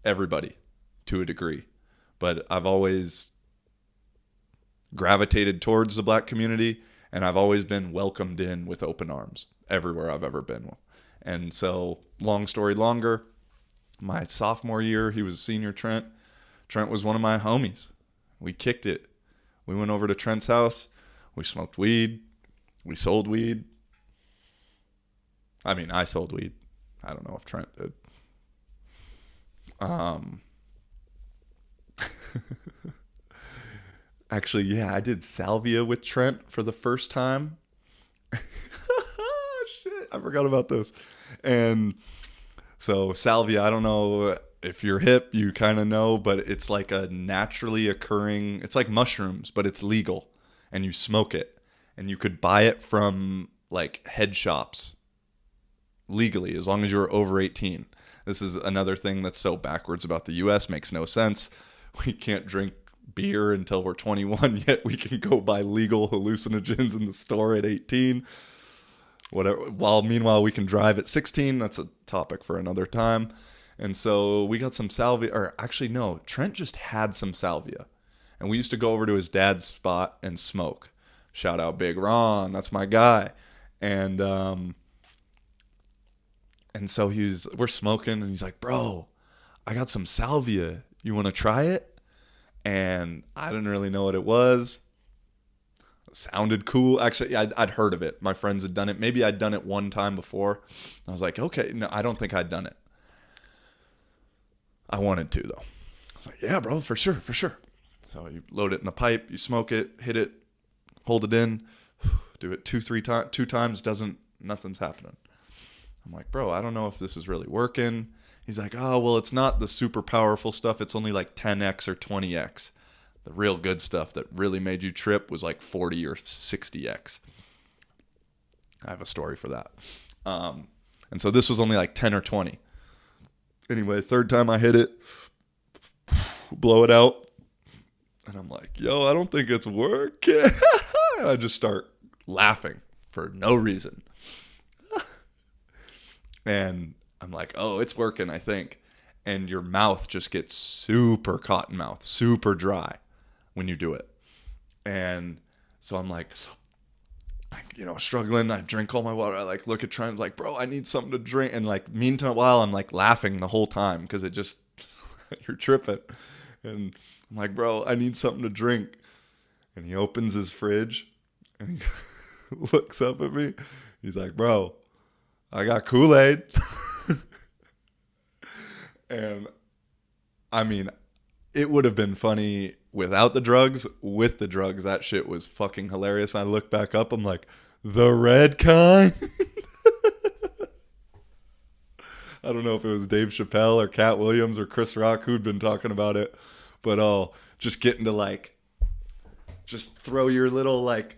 everybody to a degree, but I've always gravitated towards the black community, and I've always been welcomed in with open arms everywhere I've ever been. And so, long story longer, my sophomore year, he was senior Trent. Trent was one of my homies. We kicked it. We went over to Trent's house. We smoked weed. We sold weed. I mean, I sold weed. I don't know if Trent did. Actually, yeah, I did Salvia with Trent for the first time. Shit, I forgot about this. And so Salvia, I don't know if you're hip, you kind of know, but it's like a naturally occurring, it's like mushrooms, but it's legal, and you smoke it, and you could buy it from like head shops legally as long as you're over 18. This is another thing that's so backwards about the US, makes no sense. We can't drink beer until we're 21, yet we can go buy legal hallucinogens in the store at 18. Whatever. While meanwhile we can drive at 16. That's a topic for another time. And so we got some salvia, or actually no, Trent just had some salvia, and we used to go over to his dad's spot and smoke. Shout out Big Ron, that's my guy. And so we're smoking, and he's like, bro, I got some salvia. You want to try it? And I didn't really know what it was. It sounded cool. Actually, I'd heard of it. My friends had done it. Maybe I'd done it one time before. I was like, okay, no, I don't think I'd done it. I wanted to, though. I was like, yeah, bro, for sure, for sure. So you load it in the pipe, you smoke it, hit it, hold it in, do it two times, nothing's happening. I'm like, bro, I don't know if this is really working. He's like, oh, well, it's not the super powerful stuff. It's only like 10x or 20x. The real good stuff that really made you trip was like 40 or 60x. I have a story for that. And so this was only like 10 or 20. Anyway, third time I hit it, blow it out. And I'm like, yo, I don't think it's working. I just start laughing for no reason. And I'm like, oh, it's working, I think. And your mouth just gets super cotton mouth, super dry when you do it. And so I'm like, struggling. I drink all my water. I like look at Trent, like, bro, I need something to drink. And like, meanwhile, I'm like laughing the whole time because it just, you're tripping. And I'm like, bro, I need something to drink. And he opens his fridge and he looks up at me. He's like, bro, I got Kool-Aid. And I mean, it would have been funny without the drugs. With the drugs, that shit was fucking hilarious. I look back up, I'm like, the red kind? I don't know if it was Dave Chappelle or Cat Williams or Chris Rock who'd been talking about it, but just getting to like, just throw your little like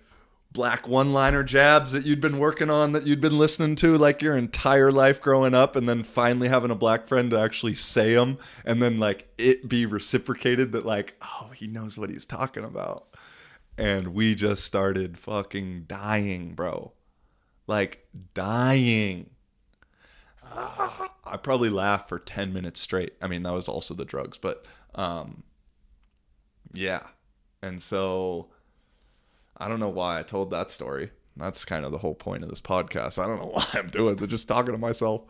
black one-liner jabs that you'd been working on, that you'd been listening to like your entire life growing up, and then finally having a black friend to actually say them, and then like it be reciprocated that like, oh, he knows what he's talking about. And we just started fucking dying, bro. Like dying. I probably laughed for 10 minutes straight. I mean, that was also the drugs, but yeah. And so I don't know why I told that story. That's kind of the whole point of this podcast. I don't know why I'm doing it. Just talking to myself.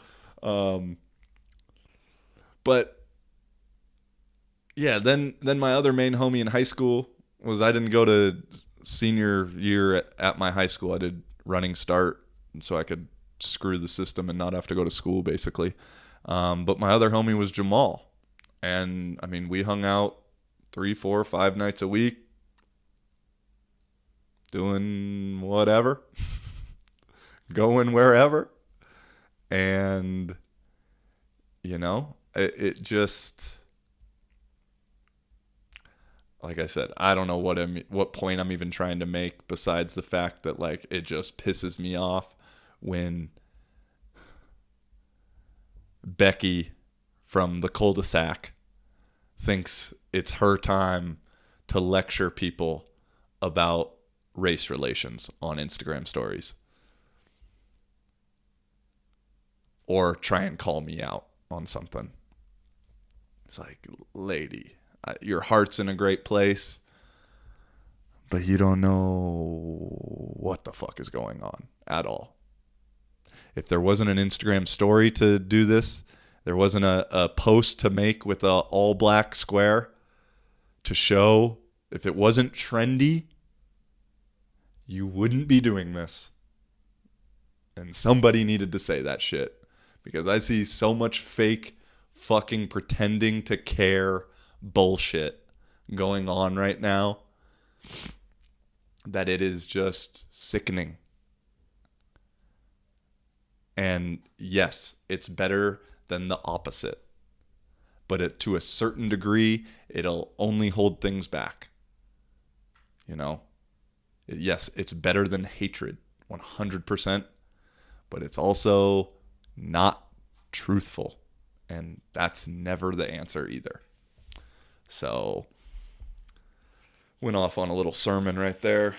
But yeah, then my other main homie in high school was, I didn't go to senior year at my high school. I did running start so I could screw the system and not have to go to school, basically. But my other homie was Jamal. And I mean, we hung out 3, 4, 5 nights a week. doing whatever, going wherever. And, it just, like I said, I don't know what point I'm even trying to make besides the fact that, like, it just pisses me off when Becky from the cul-de-sac thinks it's her time to lecture people about race relations on Instagram stories. Or try and call me out on something. It's like, lady, your heart's in a great place, but you don't know what the fuck is going on at all. If there wasn't an Instagram story to do this, there wasn't a post to make with a all black square to show, if it wasn't trendy, you wouldn't be doing this. And somebody needed to say that shit. Because I see so much fake fucking pretending to care bullshit going on right now that it is just sickening. And yes, it's better than the opposite. But to a certain degree, it'll only hold things back. Yes, it's better than hatred, 100%. But it's also not truthful. And that's never the answer either. So, went off on a little sermon right there.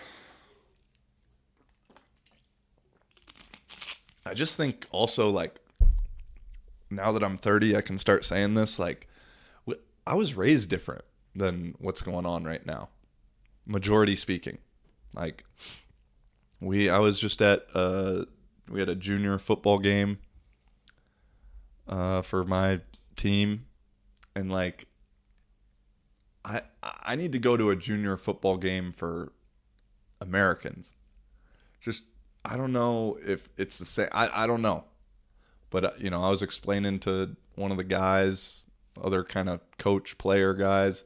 I just think also, like, now that I'm 30, I can start saying this. Like, I was raised different than what's going on right now. Majority speaking. Like, I was just at, we had a junior football game for my team, and like I need to go to a junior football game for Americans. Just, I don't know if it's the same. I don't know, but I was explaining to one of the guys, other kind of coach player guys.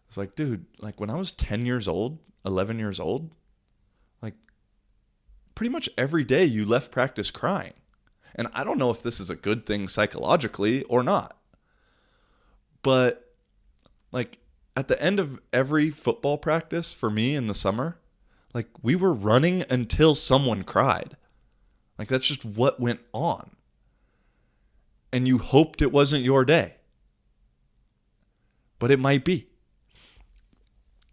It's like, dude, like when I was 10 years old, 11 years old, like pretty much every day you left practice crying. And I don't know if this is a good thing psychologically or not. But, like, at the end of every football practice for me in the summer, like, we were running until someone cried. Like, that's just what went on. And you hoped it wasn't your day. But it might be.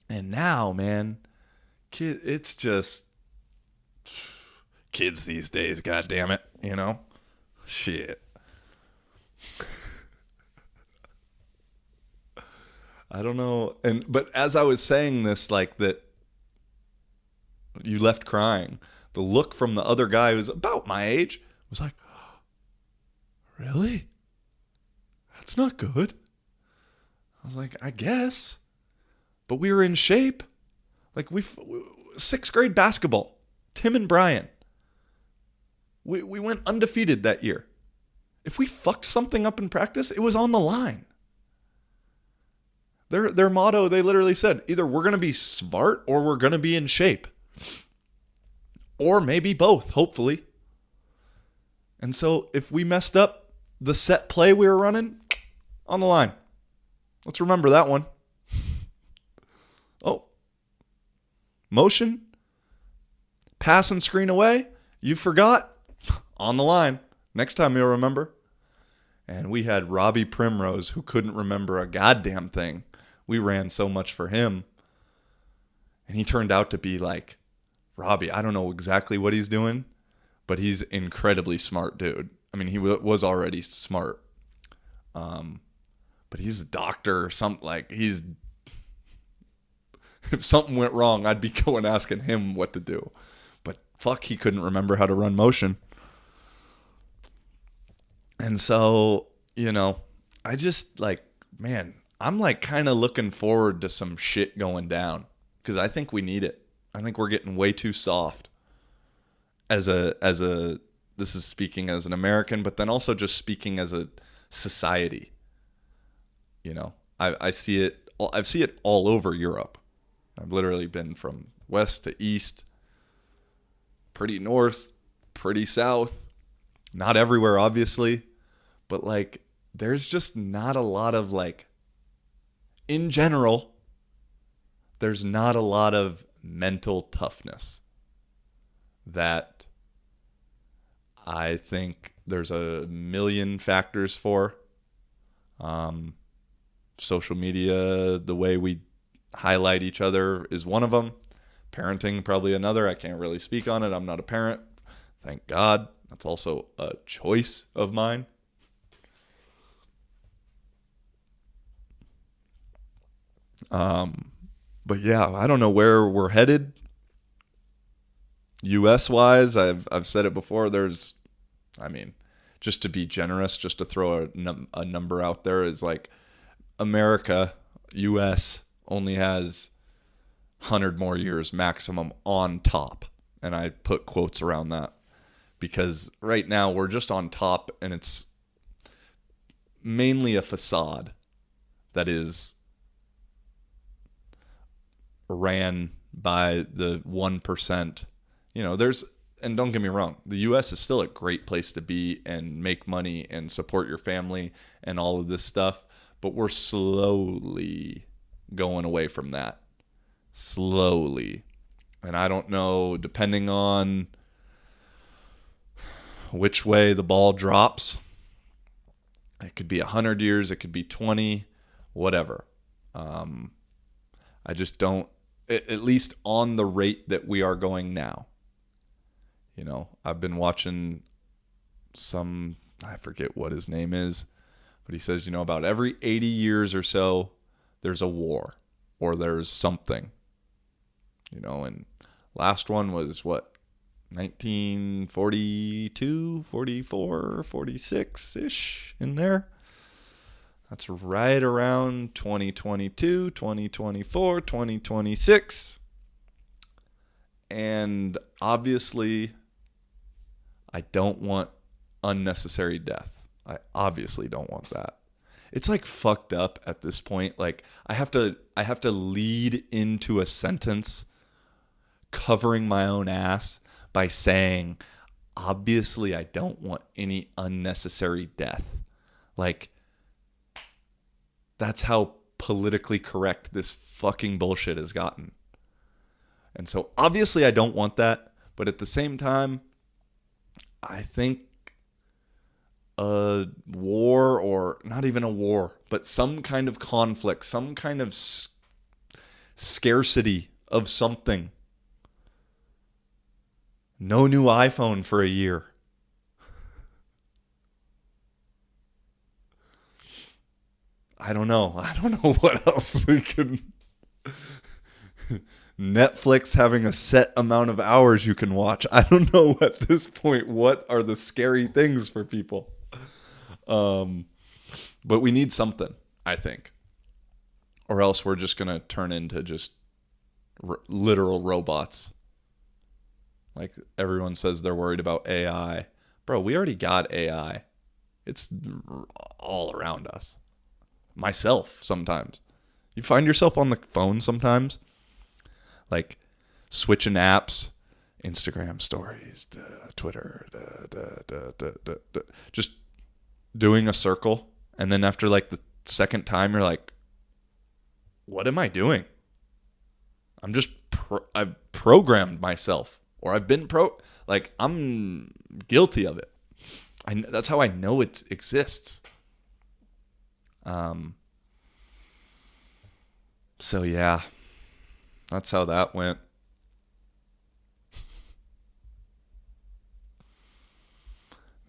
And now, man, it's just kids these days, God damn it, Shit. I don't know. But as I was saying this, like that you left crying, the look from the other guy who was about my age was like, really? That's not good. I was like, I guess. But we were in shape. Like, sixth grade basketball, Tim and Brian. We went undefeated that year. If we fucked something up in practice, it was on the line. Their motto, they literally said, either we're going to be smart or we're going to be in shape. Or maybe both, hopefully. And so if we messed up the set play we were running, on the line. Let's remember that one. Oh. Motion. Pass and screen away. You forgot. On the line. Next time you'll remember. And we had Robbie Primrose, who couldn't remember a goddamn thing. We ran so much for him. And he turned out to be like, Robbie, I don't know exactly what he's doing, but he's incredibly smart dude. I mean, he was already smart. But he's a doctor or something. Like, if something went wrong, I'd be going asking him what to do. But fuck, he couldn't remember how to run motion. And so, I just like, man, I'm like kind of looking forward to some shit going down because I think we need it. I think we're getting way too soft this is speaking as an American, but then also just speaking as a society. I see it. I see it all over Europe. I've literally been from west to east, pretty north, pretty south. Not everywhere, obviously, but like there's just not a lot of like, in general, there's not a lot of mental toughness that I think there's a million factors for. Social media, the way we highlight each other is one of them. Parenting, probably another. I can't really speak on it. I'm not a parent. Thank God. That's also a choice of mine. But yeah, I don't know where we're headed. US wise, I've said it before. Just to be generous, just to throw a number out there, is like America, US, only has 100 more years maximum on top. And I put quotes around that because right now we're just on top, and it's mainly a facade that is ran by the 1%. And don't get me wrong, the US is still a great place to be and make money and support your family and all of this stuff, but we're slowly going away from that. Slowly. And I don't know, depending on which way the ball drops, it could be 100 years, it could be 20, whatever. I just don't, at least on the rate that we are going now. I've been watching I forget what his name is, but he says, about every 80 years or so, there's a war or there's something, and last one was what, 1942, 44, 46-ish in there. That's right around 2022, 2024, 2026. And obviously, I don't want unnecessary death. I obviously don't want that. It's like fucked up at this point. Like I have to lead into a sentence covering my own ass by saying, obviously I don't want any unnecessary death. Like that's how politically correct this fucking bullshit has gotten. And so obviously I don't want that, but at the same time, I think a war, or not even a war, but some kind of conflict, some kind of scarcity of something. No new iPhone for a year. I don't know what else we can... Netflix having a set amount of hours you can watch. I don't know at this point what are the scary things for people. But we need something, I think. Or else we're just going to turn into just literal robots. Like everyone says they're worried about AI. Bro, we already got AI. It's all around us. Myself, sometimes. You find yourself on the phone sometimes, like switching apps, Instagram stories, Twitter, just doing a circle. And then after like the second time, you're like, what am I doing? I've programmed myself, or I've been I'm guilty of it. That's how I know it exists. So yeah, that's how that went.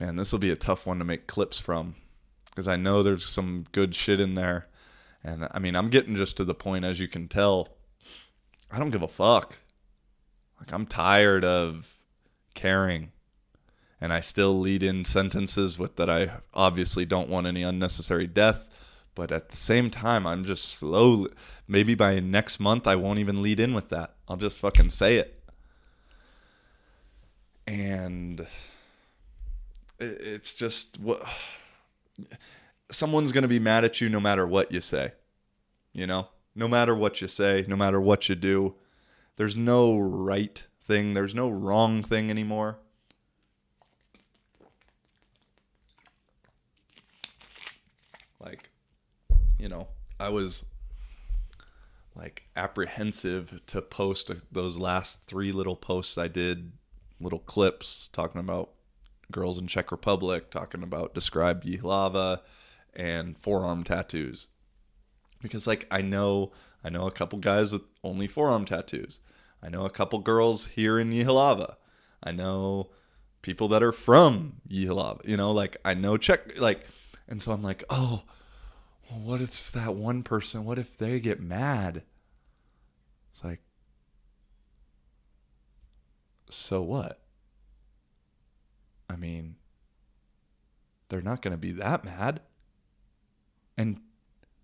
Man, this will be a tough one to make clips from, because I know there's some good shit in there. And I mean, I'm getting just to the point, as you can tell, I don't give a fuck. Like, I'm tired of caring. And I still lead in sentences with that I obviously don't want any unnecessary death. But at the same time, I'm just slowly, maybe by next month, I won't even lead in with that. I'll just fucking say it. And it's just, someone's going to be mad at you no matter what you say. You know? No matter what you say, no matter what you do, There's no right thing. There's no wrong thing anymore. Like, you know, I was like apprehensive to post those last 3 little posts I did, little clips talking about girls in Czech Republic, talking about described Jihlava and forearm tattoos. Because like I know a couple guys with only forearm tattoos. I know a couple girls here in Jihlava. I know people that are from Jihlava. You know, like I know Czech, like, and so I'm like, oh, well, what is that one person? What if they get mad? It's like, so what? I mean, they're not going to be that mad. And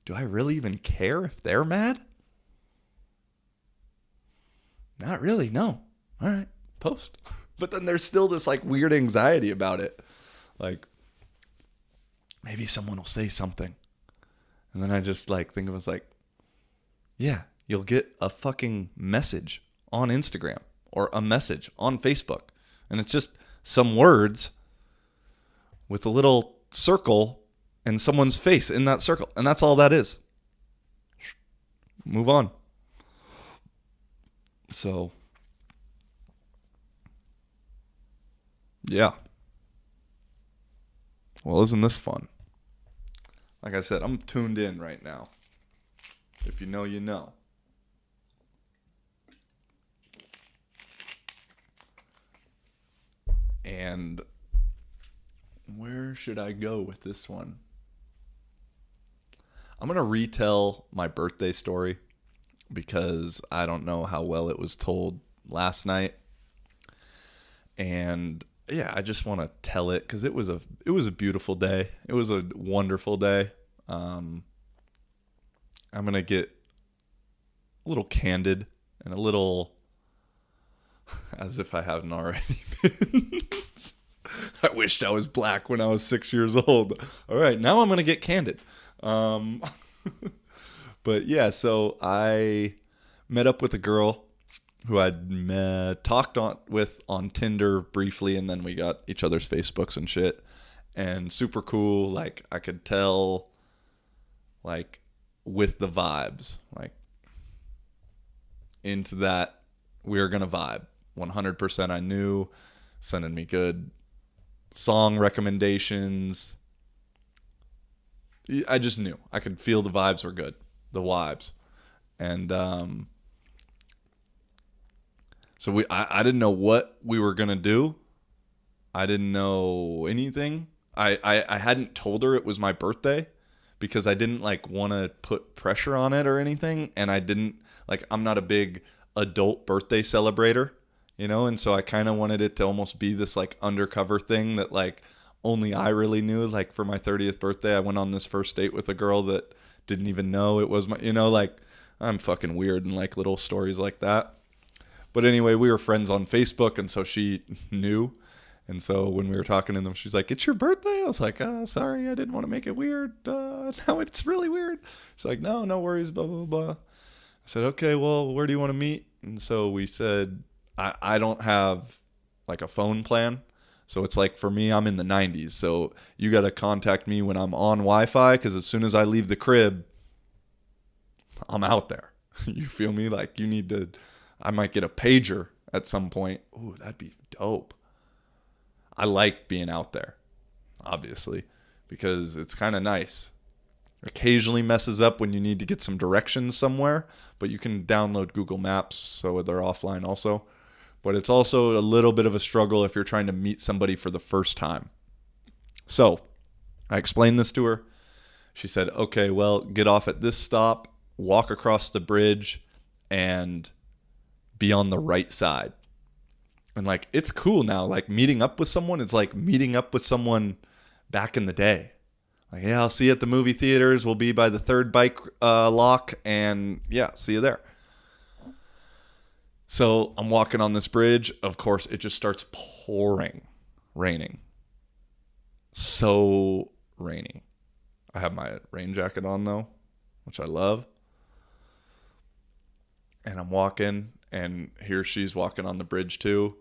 do I really even care if they're mad? Not really, no. All right, post. But then there's still this like weird anxiety about it. Like, maybe someone will say something. And then I just like think of it as like, yeah, you'll get a fucking message on Instagram or a message on Facebook. And it's just some words with a little circle and someone's face in that circle. And that's all that is. Move on. So, yeah. Well, isn't this fun? Like I said, I'm tuned in right now. If you know, you know. And where should I go with this one? I'm going to retell my birthday story because I don't know how well it was told last night. And yeah, I just want to tell it because it was a beautiful day. It was a wonderful day. I'm going to get a little candid and a little, as if I haven't already been. I wished I was black when I was 6 years old. All right, now I'm going to get candid. But yeah, so I met up with a girl who I'd talked with on Tinder briefly, and then we got each other's Facebooks and shit. And super cool. Like, I could tell, like, with the vibes, like, into that we were going to vibe. 100% I knew. Sending me good song recommendations. I just knew. I could feel the vibes were good. The vibes. And so I didn't know what we were going to do. I didn't know anything. I hadn't told her it was my birthday because I didn't like want to put pressure on it or anything. And I didn't like, I'm not a big adult birthday celebrator, you know? And so I kind of wanted it to almost be this like undercover thing that like only I really knew. Like for my 30th birthday, I went on this first date with a girl that didn't even know it was my, you know, like I'm fucking weird and like little stories like that. But anyway, we were friends on Facebook, and so she knew. And so when we were talking to them, she's like, "It's your birthday?" I was like, sorry, I didn't want to make it weird. Now it's really weird. She's like, "No, no worries, blah, blah, blah." I said, "Okay, well, where do you want to meet?" And so we said, I don't have like a phone plan. So it's like for me, I'm in the 90s. So you got to contact me when I'm on Wi-Fi because as soon as I leave the crib, I'm out there. You feel me? Like you need to... I might get a pager at some point. Ooh, that'd be dope. I like being out there, obviously, because it's kind of nice. Occasionally messes up when you need to get some directions somewhere, but you can download Google Maps, so they're offline also. But it's also a little bit of a struggle if you're trying to meet somebody for the first time. So I explained this to her. She said, "Okay, well, get off at this stop, walk across the bridge, and be on the right side." And like, it's cool now. Like meeting up with someone is like meeting up with someone back in the day. Like, yeah, I'll see you at the movie theaters. We'll be by the third bike lock. And yeah, see you there. So I'm walking on this bridge. Of course, it just starts raining. So rainy. I have my rain jacket on though, which I love. And I'm walking, And here she's walking on the bridge too.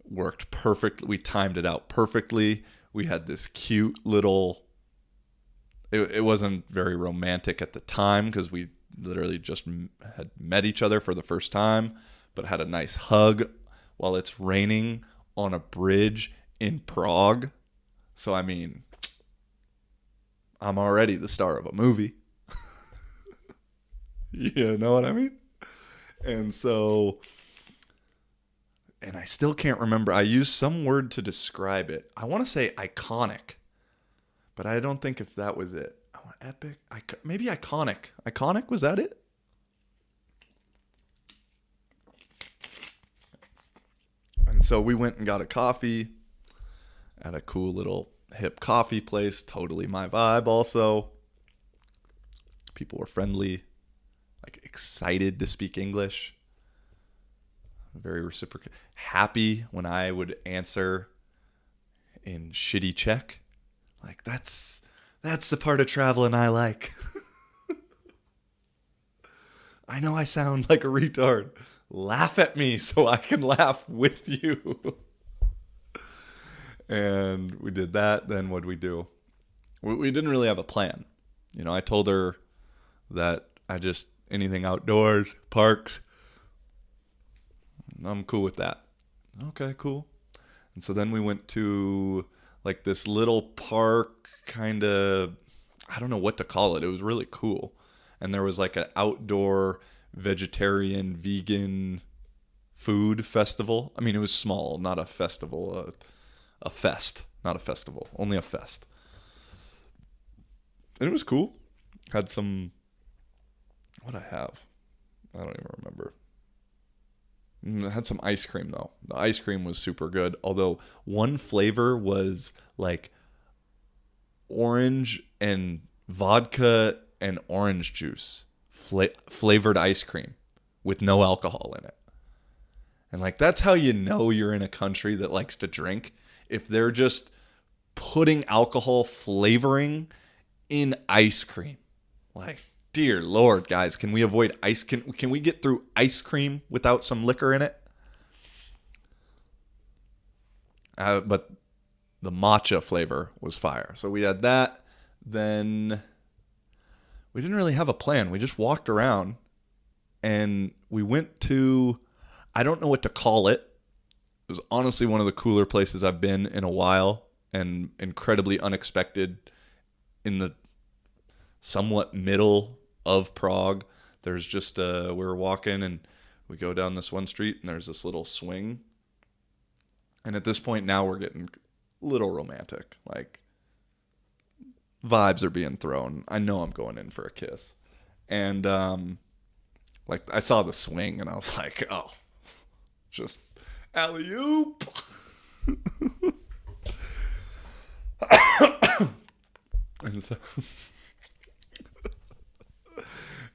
Worked perfect. We timed it out perfectly. We had this cute little, it wasn't very romantic at the time because we literally just had met each other for the first time, but had a nice hug while it's raining on a bridge in Prague. So, I mean, I'm already the star of a movie. You know what I mean? And so, and I still can't remember. I used some word to describe it. I want to say iconic, but I don't think if that was it. Epic? Maybe iconic. Iconic? Was that it? And so we went and got a coffee at a cool little hip coffee place. Totally my vibe also. People were friendly, like excited to speak English. Very reciprocal. Happy when I would answer in shitty Czech. Like that's the part of traveling I like. I know I sound like a retard. Laugh at me so I can laugh with you. And we did that. Then what'd we do? We didn't really have a plan. You know, I told her that anything outdoors, parks, I'm cool with that. Okay, cool. And so then we went to like this little park, kind of, I don't know what to call it. It was really cool. And there was like an outdoor vegetarian, vegan food festival. I mean, it was small, not a festival, a fest, not a festival, only a fest. And it was cool. Had some, what'd I have? I don't even remember. I had some ice cream though. The ice cream was super good. Although one flavor was like orange and vodka and orange juice flavored ice cream with no alcohol in it. And like, that's how you know you're in a country that likes to drink. If they're just putting alcohol flavoring in ice cream. Like, dear Lord, guys, can we avoid ice? Can we get through ice cream without some liquor in it? But the matcha flavor was fire. So we had that. Then we didn't really have a plan. We just walked around and we went to, I don't know what to call it. It was honestly one of the cooler places I've been in a while and incredibly unexpected in the somewhat middle of Prague. There's just we were walking and we go down this one street and there's this little swing. And at this point now we're getting a little romantic. Like, vibes are being thrown. I know I'm going in for a kiss. And like, I saw the swing and I was like, oh, just alley-oop.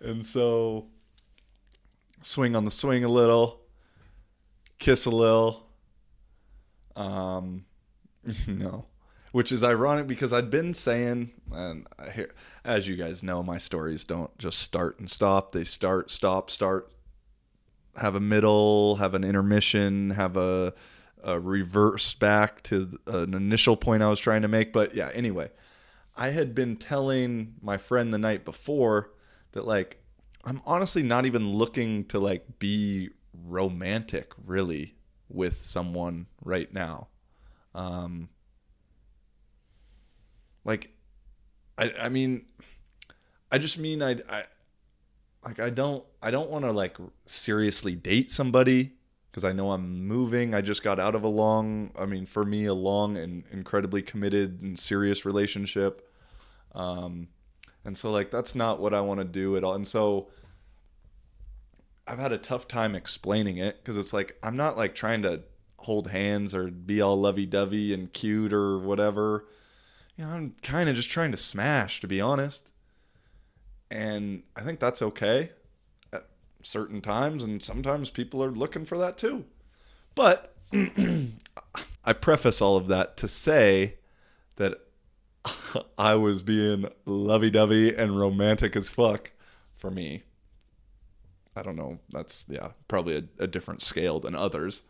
And so swing on the swing a little, kiss a little, which is ironic because I'd been saying, and as you guys know, my stories don't just start and stop. They start, stop, start, have a middle, have an intermission, have a reverse back to an initial point I was trying to make. But yeah, anyway, I had been telling my friend the night before that, like, I'm honestly not even looking to like be romantic really with someone right now. Like, I mean, I just mean I don't want to like seriously date somebody because I know I'm moving. I just got out of a long and incredibly committed and serious relationship. And so like, that's not what I want to do at all. And so I've had a tough time explaining it because it's like, I'm not like trying to hold hands or be all lovey-dovey and cute or whatever. You know, I'm kind of just trying to smash, to be honest. And I think that's okay at certain times. And sometimes people are looking for that too. But I preface all of that to say that I was being lovey-dovey and romantic as fuck for me. I don't know. That's, probably a different scale than others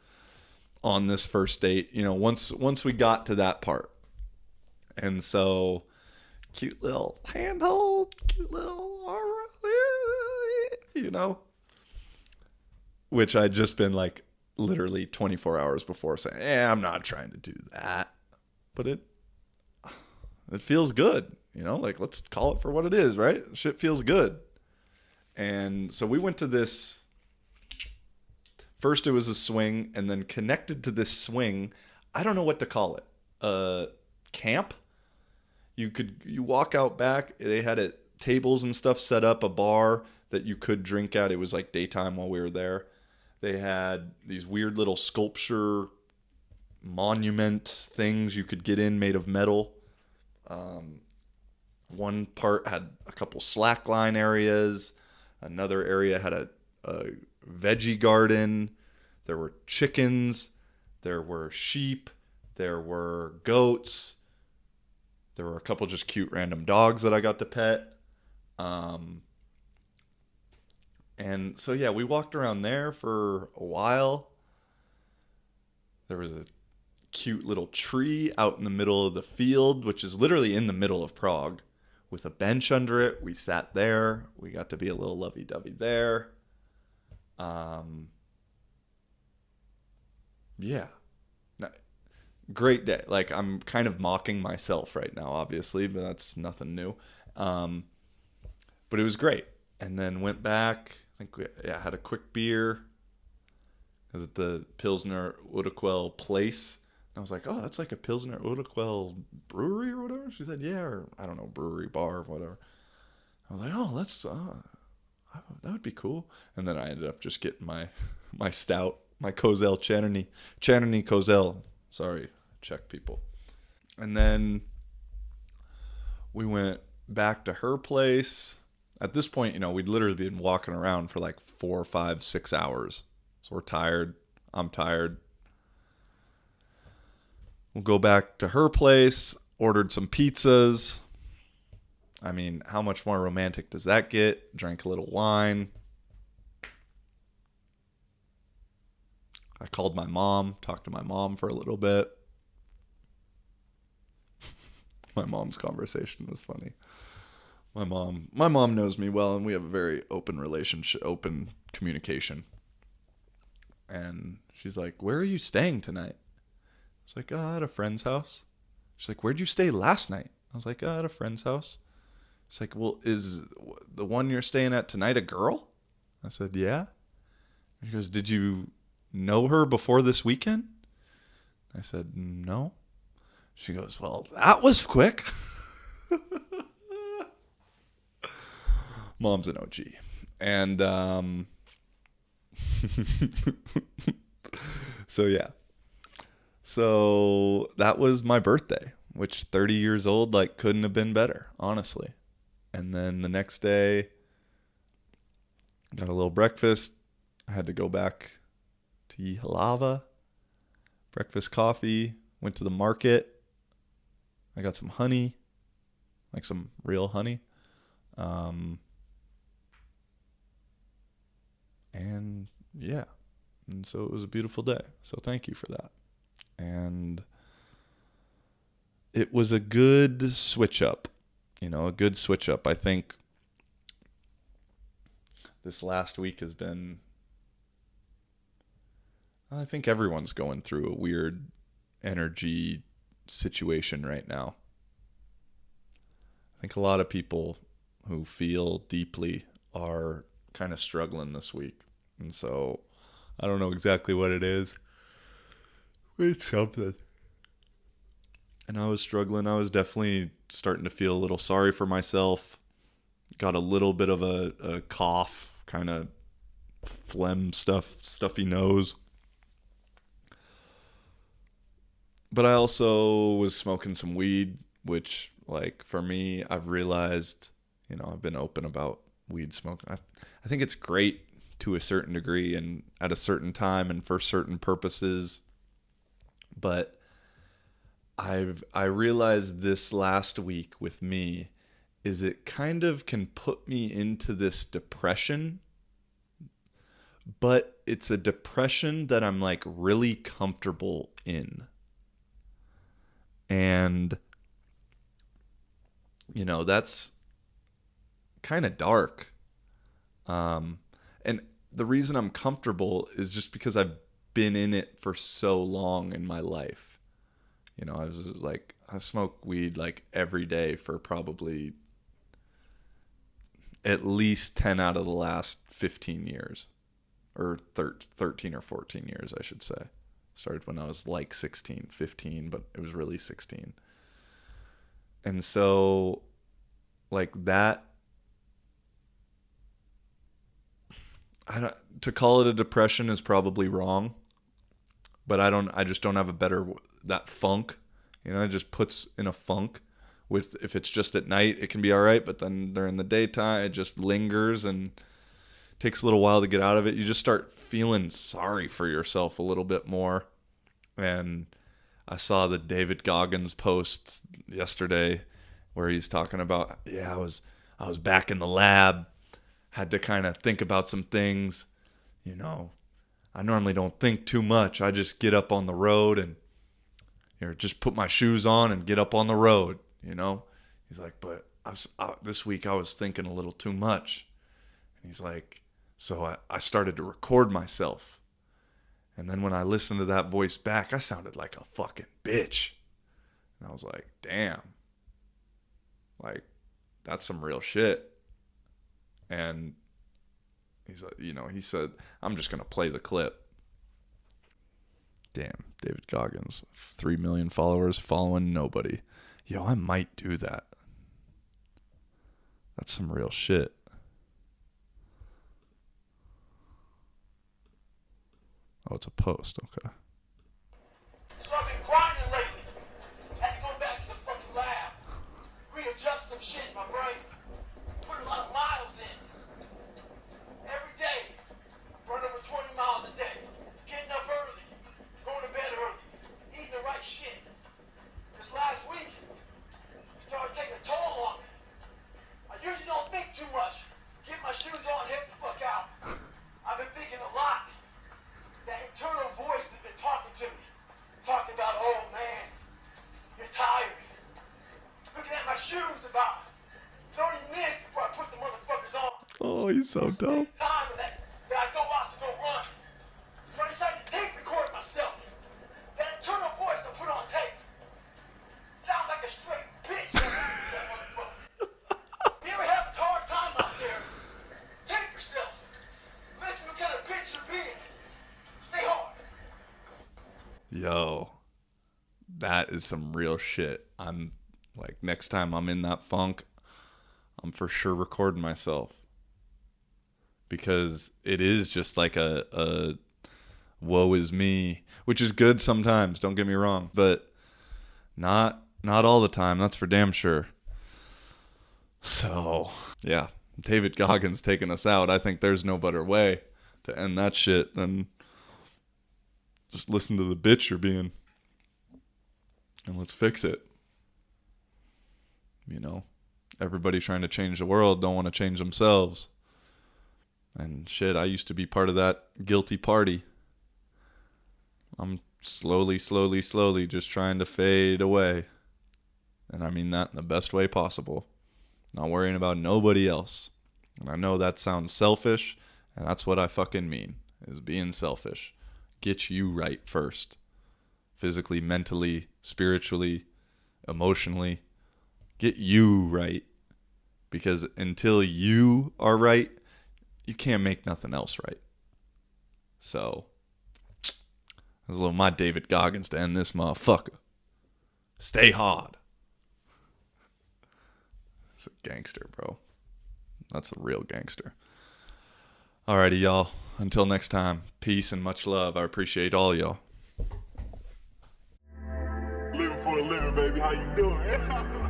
on this first date, once we got to that part. And so, cute little handhold, cute little arm, which I'd just been like literally 24 hours before saying, I'm not trying to do that. But it feels good, like, let's call it for what it is, right? Shit feels good. And so we went to this. First, it was a swing, and then connected to this swing, I don't know what to call it. Camp. You walk out back. They had tables and stuff set up, a bar that you could drink at. It was like daytime while we were there. They had these weird little sculpture monument things you could get in, made of metal. One part had a couple slackline areas. Another area had a veggie garden. There were chickens. There were sheep. There were goats. There were a couple just cute random dogs that I got to pet. And so, we walked around there for a while. There was a cute little tree out in the middle of the field, which is literally in the middle of Prague, with a bench under it. We sat there. We got to be a little lovey-dovey there. Great day. Like, I'm kind of mocking myself right now, obviously, but that's nothing new. But it was great. And then went back. I think we had a quick beer. It was at the Pilsner Urquell place. And I was like, oh, that's like a Pilsner Urquell brewery or whatever. She said, yeah, or I don't know, brewery, bar, or whatever. I was like, oh, that would be cool. And then I ended up just getting my stout, my Kozel Chanerney Kozel. Sorry, Czech people. And then we went back to her place. At this point, we'd literally been walking around for like 4, 5, 6 hours. So we're tired. I'm tired. We'll go back to her place, ordered some pizzas. I mean, how much more romantic does that get? Drank a little wine. I called my mom, talked to my mom for a little bit. My mom's conversation was funny. My mom knows me well, and we have a very open relationship, open communication. And she's like, where are you staying tonight? I was like, at a friend's house. She's like, where'd you stay last night? I was like, at a friend's house. She's like, well, is the one you're staying at tonight a girl? I said, yeah. She goes, did you know her before this weekend? I said, no. She goes, well, that was quick. Mom's an OG. And so that was my birthday, which 30 years old, like, couldn't have been better, honestly. And then the next day, got a little breakfast. I had to go back to Jihlava. Breakfast, coffee. Went to the market. I got some honey, like some real honey. And so it was a beautiful day. So thank you for that. And it was a good switch up, I think this last week has been, I think everyone's going through a weird energy situation right now. I think a lot of people who feel deeply are kind of struggling this week. And so I don't know exactly what it is. It's something. And I was struggling. I was definitely starting to feel a little sorry for myself. Got a little bit of a cough, kind of phlegm stuffy nose. But I also was smoking some weed, which, like, for me, I've realized, I've been open about weed smoking. I think it's great to a certain degree and at a certain time and for certain purposes. But I realized this last week with me is it kind of can put me into this depression but it's a depression that I'm like really comfortable in. And, you know, that's kind of dark. And the reason I'm comfortable is just because I've been in it for so long in my life. You know, I smoke weed like every day for probably at least 10 out of the last 15 years. Or 13 or 14 years, I should say. Started when I was like 16, 15, but it was really 16. And so, like that, to call it a depression is probably wrong, but I just don't have that funk, you know, it just puts in a funk if it's just at night, it can be all right, but then during the daytime, it just lingers and takes a little while to get out of it. You just start feeling sorry for yourself a little bit more. And I saw the David Goggins post yesterday where he's talking about, I was back in the lab, had to kind of think about some things. You know, I normally don't think too much. I just get up on the road and, you know, just put my shoes on and get up on the road, you know. He's like, but this week I was thinking a little too much. And he's like, so I started to record myself. And then when I listened to that voice back, I sounded like a fucking bitch. And I was like, damn. Like, that's some real shit. And he's like, you know, he said, I'm just going to play the clip. Damn, David Goggins, 3 million followers, following nobody. Yo, I might do that. That's some real shit. Oh, it's a post. Okay. So I've been grinding lately. Had to go back to the fucking lab. Readjust some shit in my brain. Put a lot of miles in. Every day. Run over 20 miles a day. Getting up early. Going to bed early. Eating the right shit. This last week, started taking a toll on me. I usually don't think too much. Get my shoes on, head the fuck out. I've been thinking a lot. That internal voice that's been talking to me. Talking about, oh man, you're tired. Looking at my shoes about 30 minutes before I put the motherfuckers on. Oh, he's so dope. Time that I go out to go run. So I decided to tape record myself. That internal voice I put on tape. Sounds like a straight bitch. That motherfucker. You ever have a hard time out there? Tape yourself. Listen to what kind of bitch you're being. Stay hard. Yo, that is some real shit. I'm like, next time I'm in that funk, I'm for sure recording myself. Because it is just like a woe is me, which is good sometimes, don't get me wrong, but not all the time, that's for damn sure. So, yeah, David Goggins taking us out. I think there's no better way to end that shit than just listen to the bitch you're being and let's fix it. You know, everybody trying to change the world don't want to change themselves. And shit, I used to be part of that guilty party. I'm slowly just trying to fade away. And I mean that in the best way possible. Not worrying about nobody else. And I know that sounds selfish, and that's what I fucking mean, is being selfish. Get you right first. Physically, mentally, spiritually, emotionally. Get you right. Because until you are right, you can't make nothing else right. So, there's a little my David Goggins to end this motherfucker. Stay hard. It's a gangster, bro. That's a real gangster. Alrighty, y'all. Until next time, peace and much love. I appreciate all y'all. Living for a living, baby. How you doing?